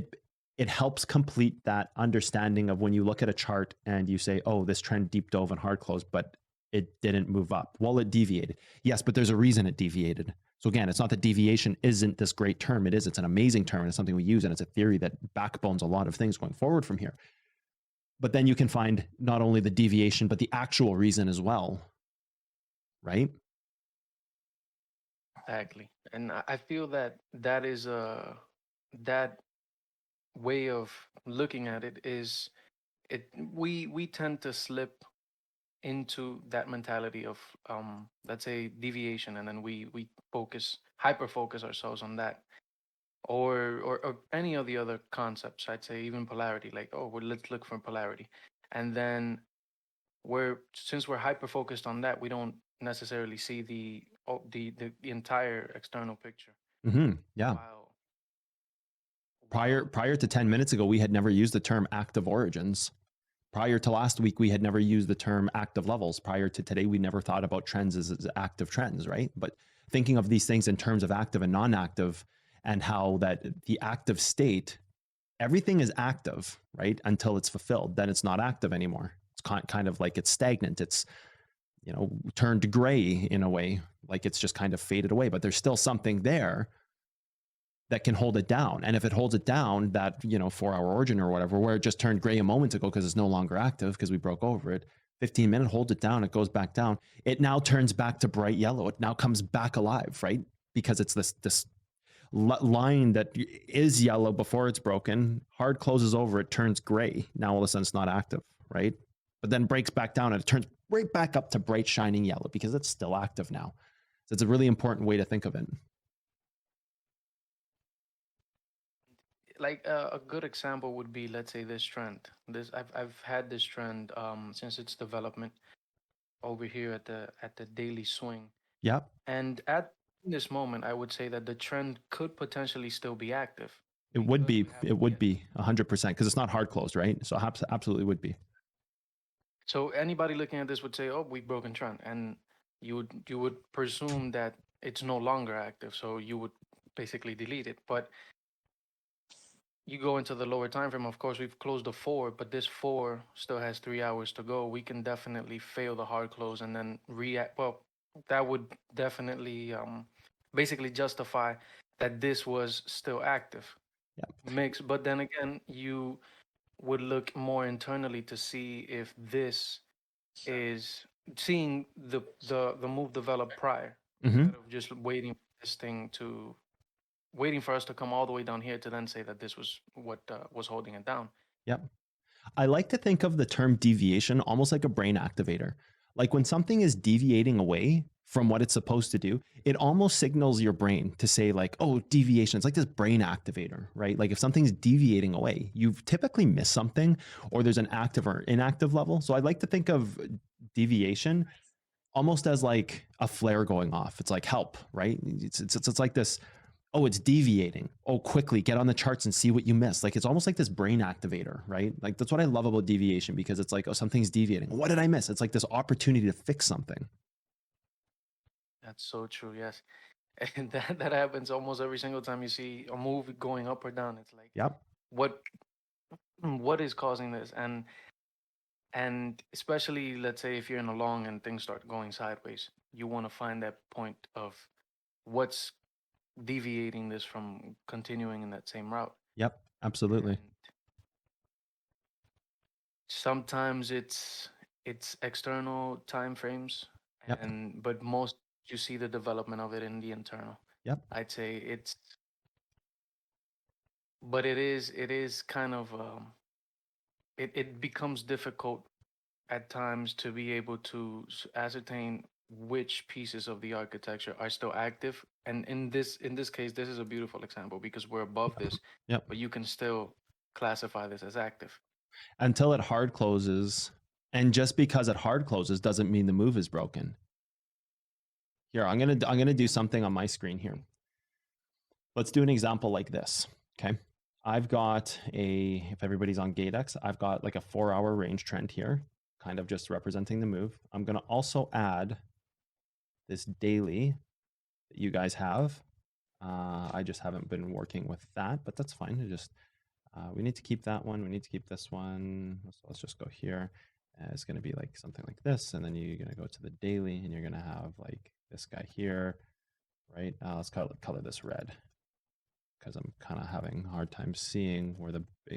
it helps complete that understanding of when you look at a chart and you say, oh, this trend deep dove and hard closed, but it didn't move up. Well, it deviated. Yes, but there's a reason it deviated. So again, it's not that deviation isn't this great term. It is. It's an amazing term and it's something we use. And it's a theory that backbones a lot of things going forward from here. But then you can find not only the deviation, but the actual reason as well. Right? Exactly. And I feel that that is that way of looking at it is we tend to slip into that mentality of let's say deviation, and then we hyper focus ourselves on that, or any of the other concepts. I'd say even polarity, like, oh, well, let's look for polarity, and then since we're hyper focused on that, we don't necessarily see the entire external picture. Yeah. Wow. Prior to 10 minutes ago, we had never used the term active origins. Prior to last week, we had never used the term active levels. Prior to today, we never thought about trends as active trends, right? But thinking of these things in terms of active and non-active, and how that the active state, everything is active, right? Until it's fulfilled, then it's not active anymore. It's kind of like it's stagnant. It's, you know, turned gray in a way, like it's just kind of faded away, but there's still something there that can hold it down. And if it holds it down, that, you know, 4-hour origin or whatever, where it just turned gray a moment ago because it's no longer active because we broke over it, 15-minute holds it down, it goes back down. It now turns back to bright yellow. It now comes back alive, right? Because it's this line that is yellow before it's broken, hard closes over, it turns gray. Now all of a sudden it's not active, right? But then breaks back down and it turns right back up to bright shining yellow because it's still active now. So it's a really important way to think of it. Like a good example would be, let's say, this trend. I've had this trend since its development over here at the daily swing. Yep. And at this moment, I would say that the trend could potentially still be active. It would because be. we haven't It would yet- be 100% because it's not hard closed, right? So absolutely would be. So anybody looking at this would say, "Oh, we've broken trend," and you would presume that it's no longer active. So you would basically delete it. But you go into the lower time frame. Of course, we've closed the 4, but this 4 still has 3 hours to go. We can definitely fail the hard close and then react. Well, that would definitely basically justify that this was still active. Yeah. Mix, but then again, you would look more internally to see if this is seeing the move develop prior, instead of just waiting for this thing to waiting for us to come all the way down here to then say that this was what was holding it down. Yep. I like to think of the term deviation almost like a brain activator. Like when something is deviating away from what it's supposed to do, it almost signals your brain to say like, oh, deviation. It's like this brain activator, right? Like if something's deviating away, you've typically missed something or there's an active or inactive level. So I like to think of deviation almost as like a flare going off. It's like help, right? It's like this, oh, it's deviating. Oh, quickly get on the charts and see what you missed. Like it's almost like this brain activator, right? Like that's what I love about deviation, because it's like, oh, something's deviating. What did I miss? It's like this opportunity to fix something. That's so true. Yes, and that happens almost every single time you see a move going up or down. It's like, Yep. What is causing this? And especially, let's say, if you're in a long and things start going sideways, you want to find that point of what's deviating this from continuing in that same route. Yep. Absolutely. And sometimes it's external time frames, Yep. but most you see the development of it in the internal. Yep. I'd say but it is kind of it becomes difficult at times to be able to ascertain which pieces of the architecture are still active. And in this case, this is a beautiful example because we're above this, Yep. but you can still classify this as active Until it hard closes. And just because it hard closes doesn't mean the move is broken. Here, I'm gonna do something on my screen here. Let's do an example like this. Okay. I've got if everybody's on GateX, I've got like a 4-hour range trend here, kind of just representing the move. I'm going to also add this daily that you guys have. I just haven't been working with that, but that's fine. We need to keep that one. We need to keep this one. So let's just go here. It's going to be like something like this. And then you're going to go to the daily and you're going to have like this guy here, right? Let's color this red, because I'm kind of having a hard time seeing where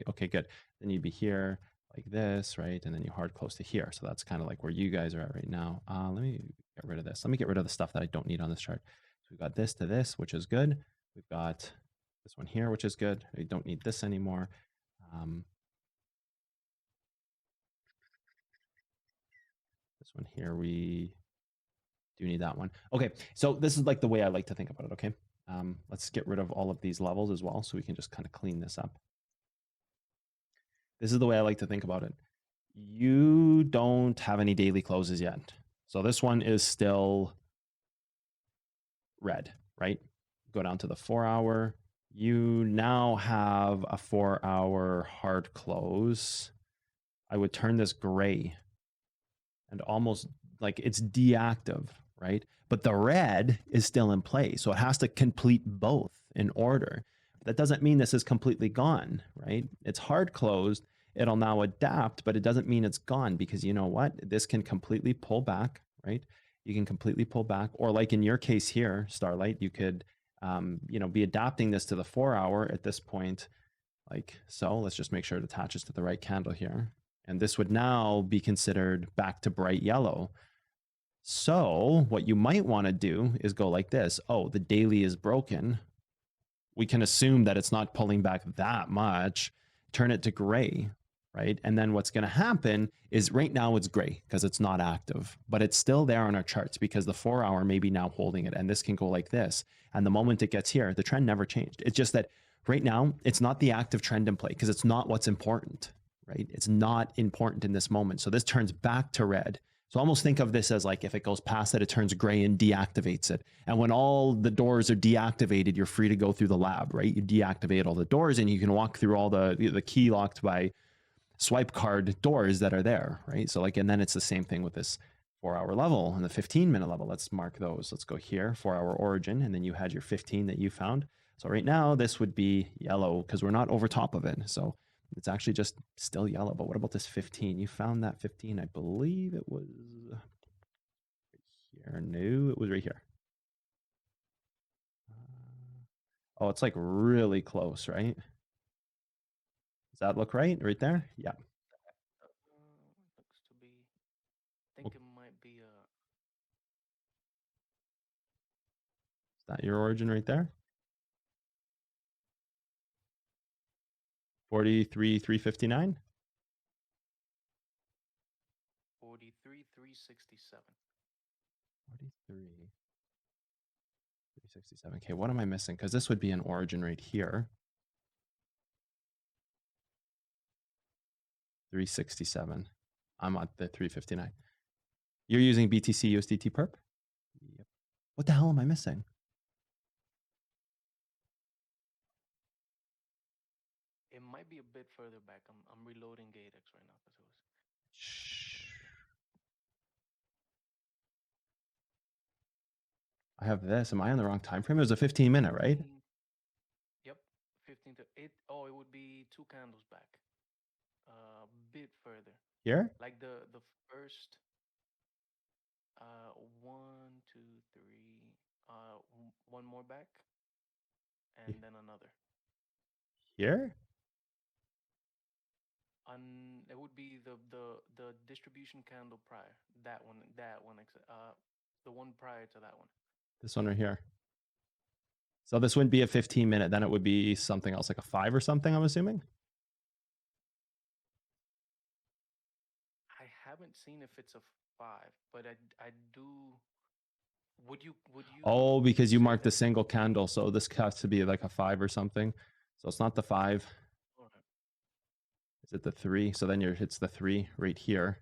okay, good. Then you'd be here like this, right? And then you hard close to here. So that's kind of like where you guys are at right now. Let me get rid of this. Let me get rid of the stuff that I don't need on this chart. So we've got this to this, which is good. We've got this one here, which is good. We don't need this anymore. This one here, we do need that one. Okay, so this is like the way I like to think about it, okay? Let's get rid of all of these levels as well so we can just kind of clean this up. This is the way I like to think about it. You don't have any daily closes yet. So this one is still red, right? Go down to the 4 hour. You now have a 4 hour hard close. I would turn this gray and almost like it's deactive, right? But the red is still in play. So it has to complete both in order. That doesn't mean this is completely gone, right? It's hard closed. It'll now adapt, but it doesn't mean it's gone because you know what? This can completely pull back, right? You can completely pull back. Or like in your case here, Starlight, you could, be adapting this to the 4 hour at this point. Like so, let's just make sure it attaches to the right candle here. And this would now be considered back to bright yellow. So what you might want to do is go like this. Oh, the daily is broken. We can assume that it's not pulling back that much. Turn it to gray, right? And then what's going to happen is right now it's gray because it's not active, but it's still there on our charts because the 4 hour may be now holding it. And this can go like this. And the moment it gets here, the trend never changed. It's just that right now it's not the active trend in play because it's not what's important, right? It's not important in this moment. So this turns back to red. So almost think of this as like if it goes past it, it turns gray and deactivates it. And when all the doors are deactivated, you're free to go through the lab, right? You deactivate all the doors and you can walk through all the key locked by swipe card doors that are there, right? So like, and then it's the same thing with this 4 hour level and the 15-minute level. Let's mark those. Let's go here, 4 hour origin. And then you had your 15 that you found. So right now this would be yellow because we're not over top of it. So it's actually just still yellow. But what about this 15? You found that 15. I believe it was right here. No, it was right here. Oh, it's like really close, right? Does that look right? Right there? Yeah. Looks to be. I think it might be a. Is that your origin right there? 43,359. 43,367. 43,367. Okay, what am I missing? Because this would be an origin right here. 367. I'm at the 359. You're using BTC USDT perp? Yep. What the hell am I missing? It might be a bit further back. I'm reloading GateX right now because it was. I have this. Am I on the wrong time frame? It was a 15-minute, right? Yep, 15 to 8. Oh, it would be 2 candles back. A bit further. Here? Like the first. 1, 2, 3. One more back, and then another. Here? It would be the distribution candle prior. That one. The one prior to that one. This one right here. So this wouldn't be a 15-minute. Then it would be something else, like a 5 or something, I'm assuming? I haven't seen if it's a 5, but I do. Would you? Oh, because you say marked a that- single candle. So this has to be like a 5 or something. So it's not the 5. Alright. Is it the 3? So then it's the 3 right here.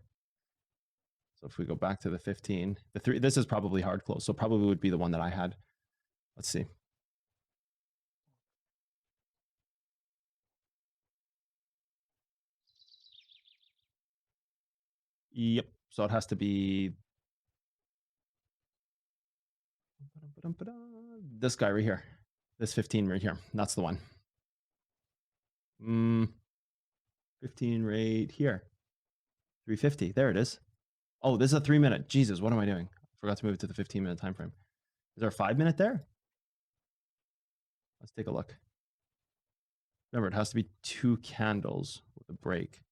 So if we go back to the 15, the 3, this is probably hard close. So probably would be the one that I had. Let's see. Yep. So it has to be this guy right here. This 15 right here. That's the one. 15 right here. 350. There it is. Oh, this is a 3-minute. Jesus, what am I doing? I forgot to move it to the 15-minute time frame. Is there a 5-minute there? Let's take a look. Remember, it has to be 2 candles with a break.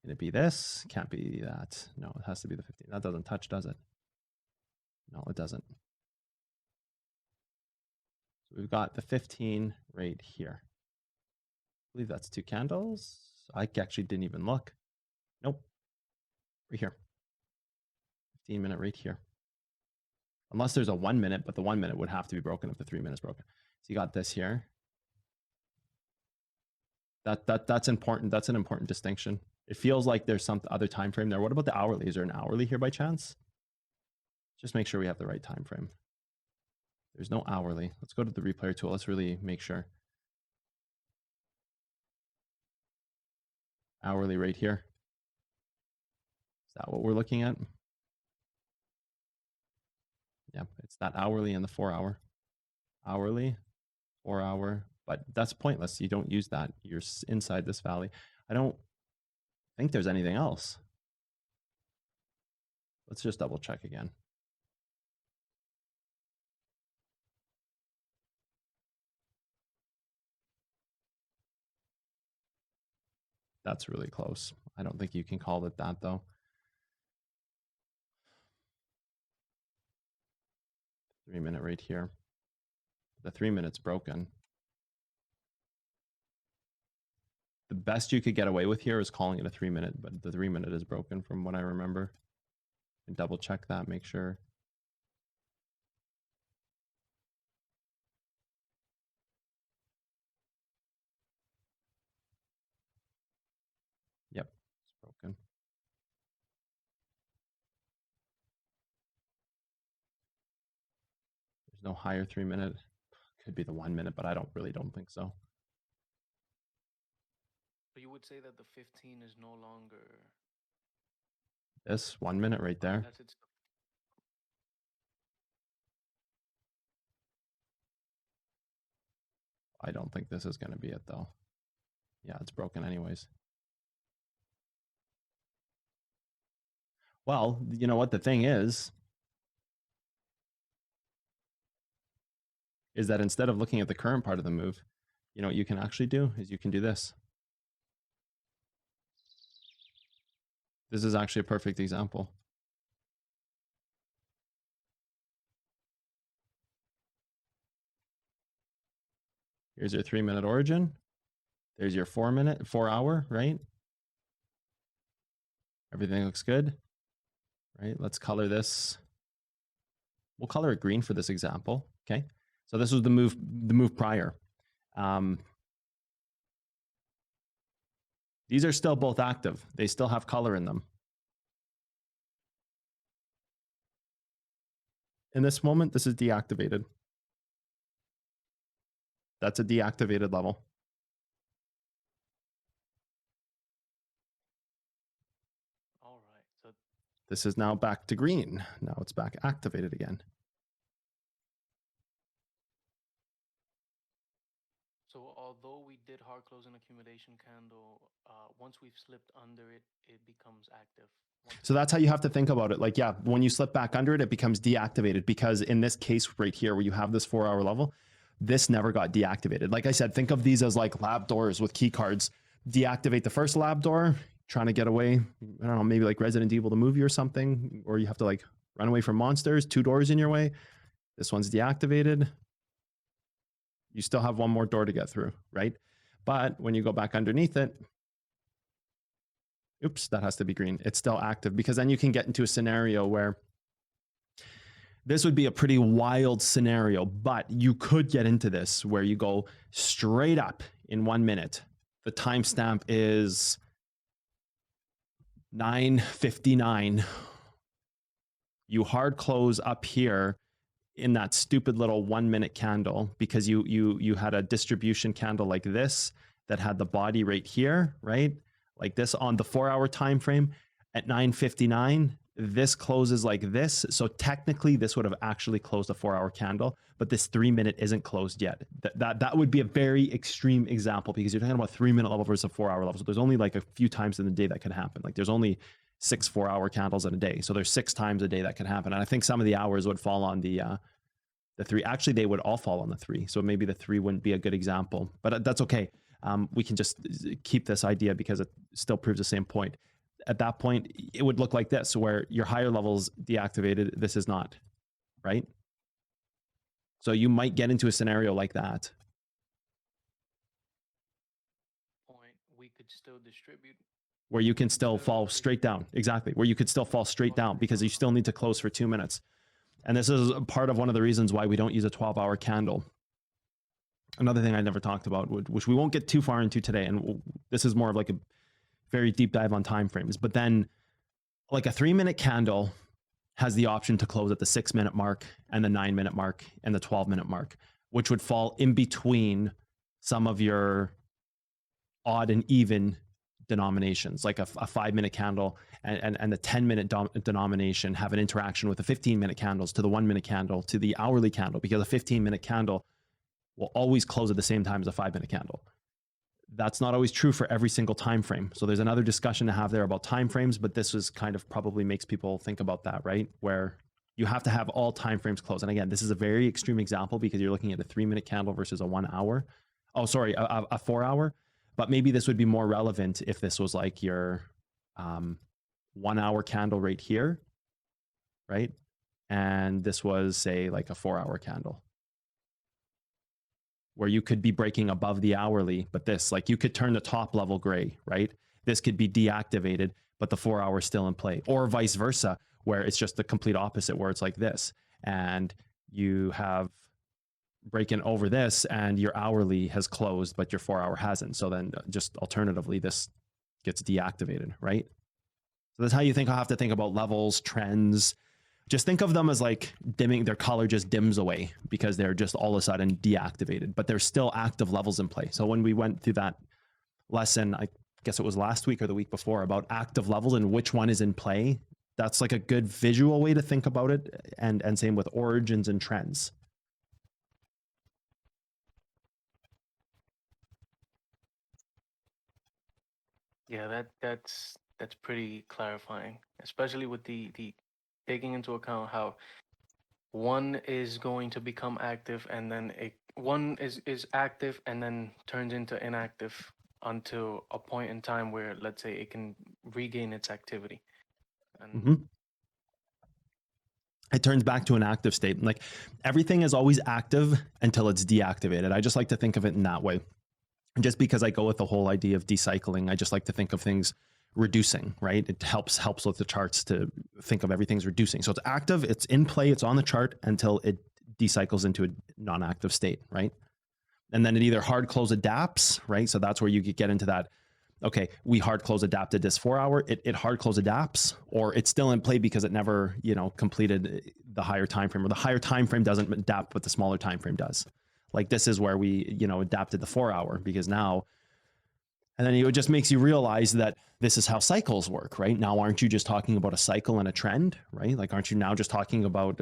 Can it be this? Can't be that. No, it has to be the 15. That doesn't touch, does it? No, it doesn't. So we've got the 15 right here. I believe that's 2 candles. I actually didn't even look. Nope. Right here. 15-minute right here. Unless there's a 1-minute, but the 1-minute would have to be broken if the 3 minutes broken. So you got this here. That's important. That's an important distinction. It feels like there's some other time frame there. What about the hourly? Is there an hourly here by chance? Just make sure we have the right time frame. There's no hourly. Let's go to the replayer tool. Let's really make sure. Hourly right here. Is that what we're looking at? Yeah, it's that hourly and the 4 hour. Hourly, 4 hour, but that's pointless. You don't use that. You're inside this valley. I don't think there's anything else. Let's just double check again. That's really close. I don't think you can call it that though. 3 minute right here. The 3 minutes broken. The best you could get away with here is calling it a 3 minute, but the 3 minute is broken from what I remember. And double check that, make sure. Yep, it's broken. There's no higher 3 minute. Could be the 1 minute, but I really don't think so. So you would say that the 15 is no longer This 1 minute right there. that's its I don't think this is going to be it though. Yeah, it's broken anyways. Well, you know what the thing is that instead of looking at the current part of the move, you know what you can actually do is you can do this. This is actually a perfect example. Here's your 3 minute origin. There's your 4 hour, right? Everything looks good, right? Let's color this. We'll color it green for this example, okay? So this was the move prior. These are still both active. They still have color in them. In this moment, this is deactivated. That's a deactivated level. all right. So This is now back to green. Now it's back activated again. so although we did hard close an accumulation candle, once we've slipped under it, it becomes active. So that's how you have to think about it. Like, yeah, when you slip back under it, it becomes deactivated because in this case right here, where you have this 4 hour level, this never got deactivated. Like I said, think of these as like lab doors with key cards. Deactivate the first lab door, trying to get away. I don't know, maybe like Resident Evil the movie or something, or you have to like run away from monsters, 2 doors in your way. This one's deactivated. You still have 1 more door to get through, right? But when you go back underneath it, oops, that has to be green. It's still active because then you can get into a scenario where this would be a pretty wild scenario, but you could get into this where you go straight up in 1 minute. The timestamp is 9:59. You hard close up here in that stupid little 1 minute candle because you had a distribution candle like this that had the body right here, right? Like this on the 4 hour time frame at 9:59. This closes like this. So technically this would have actually closed a 4 hour candle, but this 3 minute isn't closed yet. That would be a very extreme example because you're talking about 3 minute level versus a 4 hour level. So there's only like a few times in the day that can happen. Like there's only 6 4 hour candles in a day. So there's 6 times a day that can happen. And I think some of the hours would fall on the 3. Actually, they would all fall on the 3. So maybe the 3 wouldn't be a good example, but that's okay. We can just keep this idea because it still proves the same point. At that point, it would look like this, where your higher levels deactivated, this is not, right? So you might get into a scenario like that. Point, we could still distribute. Where you can still fall straight down. Exactly. Where you could still fall straight down because you still need to close for 2 minutes. And this is part of one of the reasons why we don't use a 12-hour candle. Another thing I never talked about, which we won't get too far into today, and this is more of like a very deep dive on time frames, but then like a 3 minute candle has the option to close at the 6-minute mark and the 9-minute mark and the 12-minute mark, which would fall in between some of your odd and even denominations, like a 5-minute candle and the 10-minute denomination have an interaction with the 15-minute candles to the 1-minute candle to the hourly candle, because a 15-minute candle will always close at the same time as a 5-minute candle. That's not always true for every single time frame. So there's another discussion to have there about time frames, but this is kind of probably makes people think about that, right? Where you have to have all time frames close. And again, this is a very extreme example because you're looking at a 3-minute candle versus a 1 hour. Oh, sorry, a 4 hour. But maybe this would be more relevant if this was like your 1 hour candle right here, right? And this was, say, like a 4 hour candle, where you could be breaking above the hourly, but this, like, you could turn the top level gray, right? This could be deactivated, but the 4 hour is still in play, or vice versa, where it's just the complete opposite, where it's like this, and you have breaking over this and your hourly has closed, but your 4 hour hasn't. So then just alternatively, this gets deactivated, right? So that's how you think. I'll have to think about levels, trends. Just think of them as like dimming, their color just dims away because they're just all of a sudden deactivated, but there's still active levels in play. So when we went through that lesson, I guess it was last week or the week before, about active levels and which one is in play, that's like a good visual way to think about it. And same with origins and trends. Yeah, that's pretty clarifying, especially with the taking into account how one is going to become active and then one is active and then turns into inactive until a point in time where, let's say, it can regain its activity. And It turns back to an active state. Like, everything is always active until it's deactivated. I just like to think of it in that way. Just because I go with the whole idea of decycling, I just like to think of things reducing, right? It helps with the charts to think of everything's reducing. So it's active, it's in play, it's on the chart until it decycles into a non-active state, right? And then it either hard close adapts, right? So that's where you get into that. Okay, we hard close adapted this 4 hour, it hard close adapts, or it's still in play because it never, completed the higher time frame, or the higher time frame doesn't adapt what the smaller time frame does. Like, this is where we, adapted the 4 hour, because now, and then it just makes you realize that this is how cycles work, right? Now, aren't you just talking about a cycle and a trend, right? Like, aren't you now just talking about,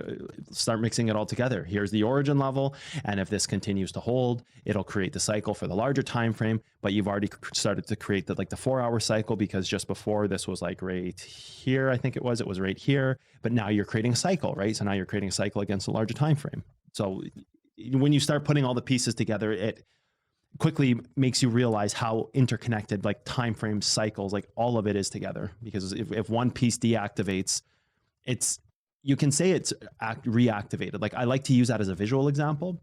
start mixing it all together? Here's the origin level. And if this continues to hold, it'll create the cycle for the larger time frame, but you've already started to create the 4 hour cycle, because just before this was like right here, I think it was right here, but now you're creating a cycle, right? So now you're creating a cycle against a larger time frame. So when you start putting all the pieces together, it quickly makes you realize how interconnected, like, time frames, cycles, like all of it is together. Because if one piece deactivates, you can say it's reactivated. Like, I like to use that as a visual example,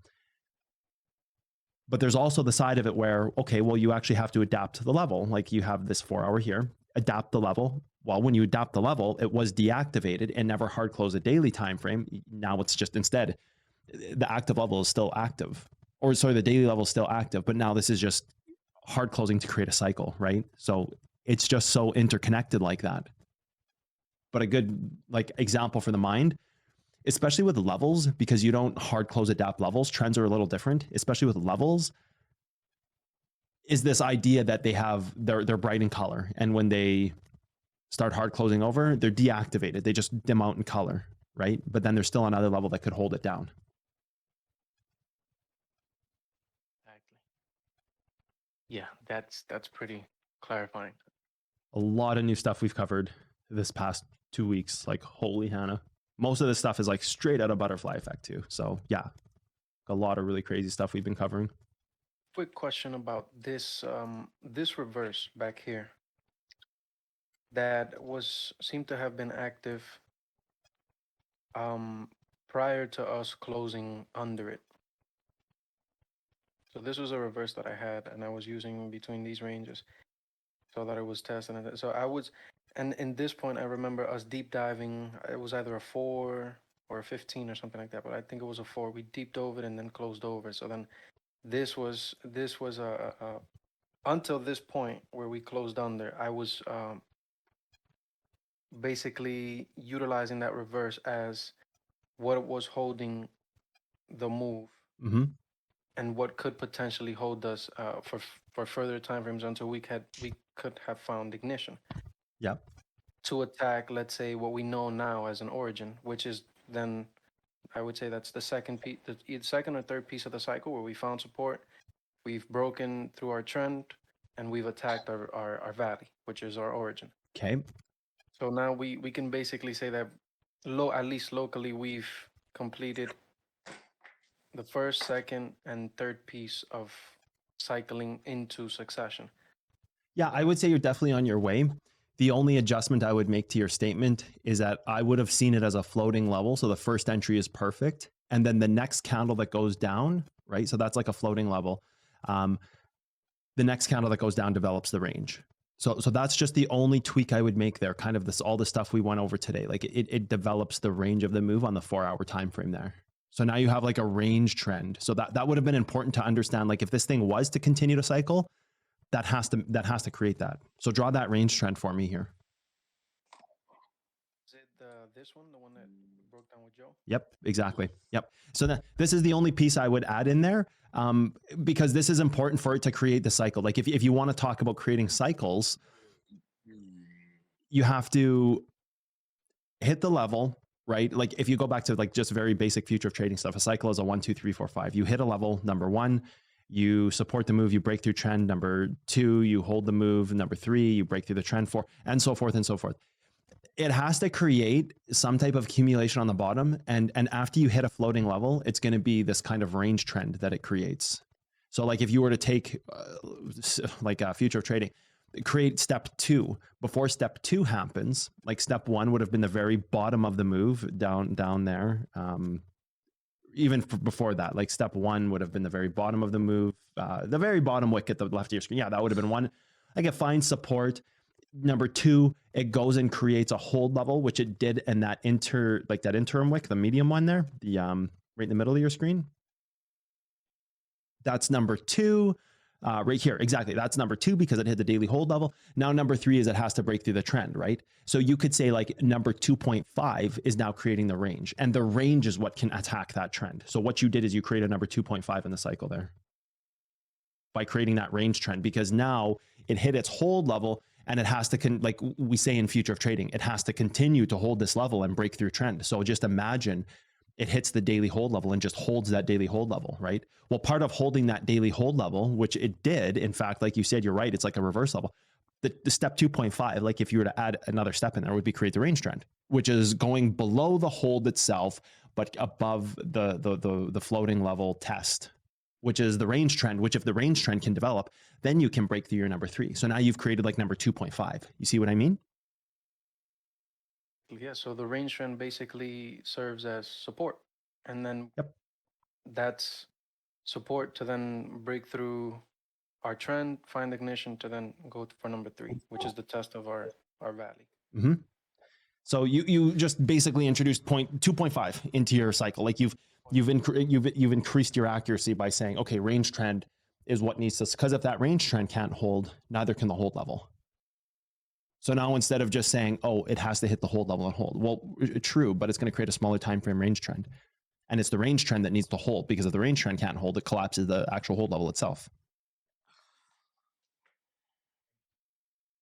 but there's also the side of it where, okay, well, you actually have to adapt to the level. Like, you have this 4 hour here, adapt the level. Well, when you adapt the level, it was deactivated and never hard close a daily time frame. Now it's just, instead, the active level is still active, or sorry, the daily level is still active, but now this is just hard closing to create a cycle, right? So it's just so interconnected like that. But a good, like, example for the mind, especially with levels, because you don't hard close adapt levels, trends are a little different, especially with levels, is this idea that they're bright in color, and when they start hard closing over, they're deactivated. They just dim out in color, right? But then there's still another level that could hold it down. Yeah, that's pretty clarifying. A lot of new stuff we've covered this past 2 weeks. Like, holy Hannah. Most of this stuff is like straight out of Butterfly Effect too. So yeah, a lot of really crazy stuff we've been covering. Quick question about this this reverse back here that seemed to have been active prior to us closing under it. So this was a reverse that I had, and I was using between these ranges so that it was testing it. So and in this point, I remember us deep diving. It was either a 4 or a 15 or something like that, but I think it was a 4. We deeped over it and then closed over. So then this was until this point where we closed under, I was basically utilizing that reverse as what was holding the move Mm-hmm. and what could potentially hold us for further time frames until we could have found ignition Yep. to attack, let's say, what we know now as an origin, which is then I would say that's the second piece, the second or third piece of the cycle where we found support, we've broken through our trend, and we've attacked our valley, which is our origin. Okay. So now we can basically say that at least locally, we've completed the first, second, and third piece of cycling into succession. Yeah, I would say you're definitely on your way. The only adjustment I would make to your statement is that I would have seen it as a floating level. So the first entry is perfect. And then the next candle that goes down, right? So that's like a floating level. The next candle that goes down develops the range. So that's just the only tweak I would make there. Kind of all the stuff we went over today. Like it develops the range of the move on the 4-hour time frame there. So now you have like a range trend. So that would have been important to understand. Like if this thing was to continue to cycle, that has to create that. So draw that range trend for me here. Is it this one, the one that broke down with Joe? Yep, exactly. Yep. So this is the only piece I would add in there, because this is important for it to create the cycle. Like if you want to talk about creating cycles, you have to hit the level, right? Like if you go back to like just very basic future of trading stuff, a cycle is a 1, 2, 3, 4, 5. You hit a level, number 1, you support the move, you break through trend. Number 2, you hold the move. Number 3, you break through the trend. 4, and so forth and so forth. It has to create some type of accumulation on the bottom. And after you hit a floating level, it's going to be this kind of range trend that it creates. So like if you were to take like a future of trading, create step 2 before step 2 happens, like step 1 would have been the very bottom of the move down there. Even before that, like step 1 would have been the very bottom of the move, the very bottom wick at the left of your screen. Yeah, that would have been 1. Like it finds support. Number 2, it goes and creates a hold level, which it did in that interim wick, the medium one there, the right in the middle of your screen. That's number 2. Right here, exactly. That's number 2 because it hit the daily hold level. Now number 3 is it has to break through the trend, right? So you could say like number 2.5 is now creating the range, and the range is what can attack that trend. So what you did is you created number 2.5 in the cycle there by creating that range trend, because now it hit its hold level and it has to, like we say in future of trading, it has to continue to hold this level and break through trend. So just imagine it hits the daily hold level and just holds that daily hold level, right? Well, part of holding that daily hold level, which it did, in fact, like you said, you're right, it's like a reverse level. The step 2.5, like if you were to add another step in there, would be create the range trend, which is going below the hold itself, but above the floating level test, which is the range trend, which if the range trend can develop, then you can break through your number 3. So now you've created like number 2.5. You see what I mean? Yeah, so the range trend basically serves as support. And then that's support to then break through our trend, find ignition to then go for number 3, which is the test of our valley. Mm-hmm. So you just basically introduced 2.5 into your cycle. Like you've increased your accuracy by saying, okay, range trend is what needs to, because if that range trend can't hold, neither can the hold level. So now instead of just saying, oh, it has to hit the hold level and hold. Well, true, but it's going to create a smaller time frame range trend. And it's the range trend that needs to hold, because if the range trend can't hold, it collapses the actual hold level itself.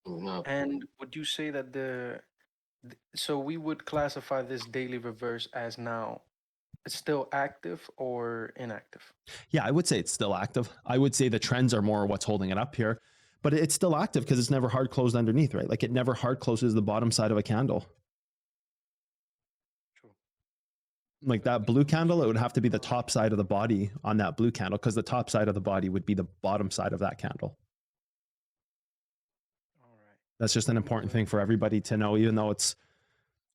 And would you say that so we would classify this daily reverse as now it's still active or inactive? Yeah, I would say it's still active. I would say the trends are more what's holding it up here, but it's still active because it's never hard closed underneath, right? Like it never hard closes the bottom side of a candle. True. Like that blue candle, it would have to be the top side of the body on that blue candle, because the top side of the body would be the bottom side of that candle. All right. That's just an important thing for everybody to know, even though it's,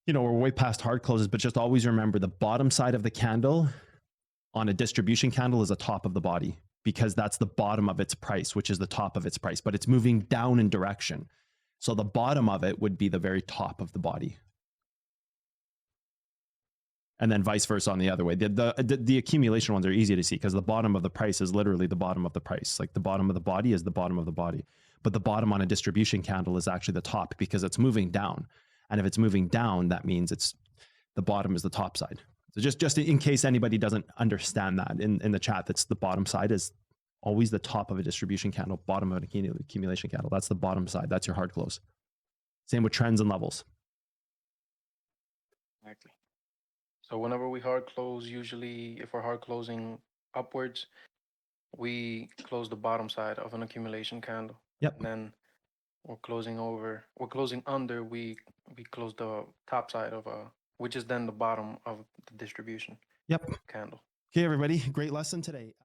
we're way past hard closes, but just always remember the bottom side of the candle on a distribution candle is the top of the body, because that's the bottom of its price, which is the top of its price, but it's moving down in direction. So the bottom of it would be the very top of the body. And then vice versa on the other way. The accumulation ones are easy to see because the bottom of the price is literally the bottom of the price. Like the bottom of the body is the bottom of the body. But the bottom on a distribution candle is actually the top because it's moving down. And if it's moving down, that means it's the bottom is the top side. So just in case anybody doesn't understand that in the chat, that's the bottom side is always the top of a distribution candle, bottom of an accumulation candle. That's the bottom side. That's your hard close. Same with trends and levels. Exactly. So whenever we hard close, usually if we're hard closing upwards, we close the bottom side of an accumulation candle. Yep. And then we're closing under, we close the top side of which is then the bottom of the distribution Yep. candle. Okay, everybody. Great lesson today.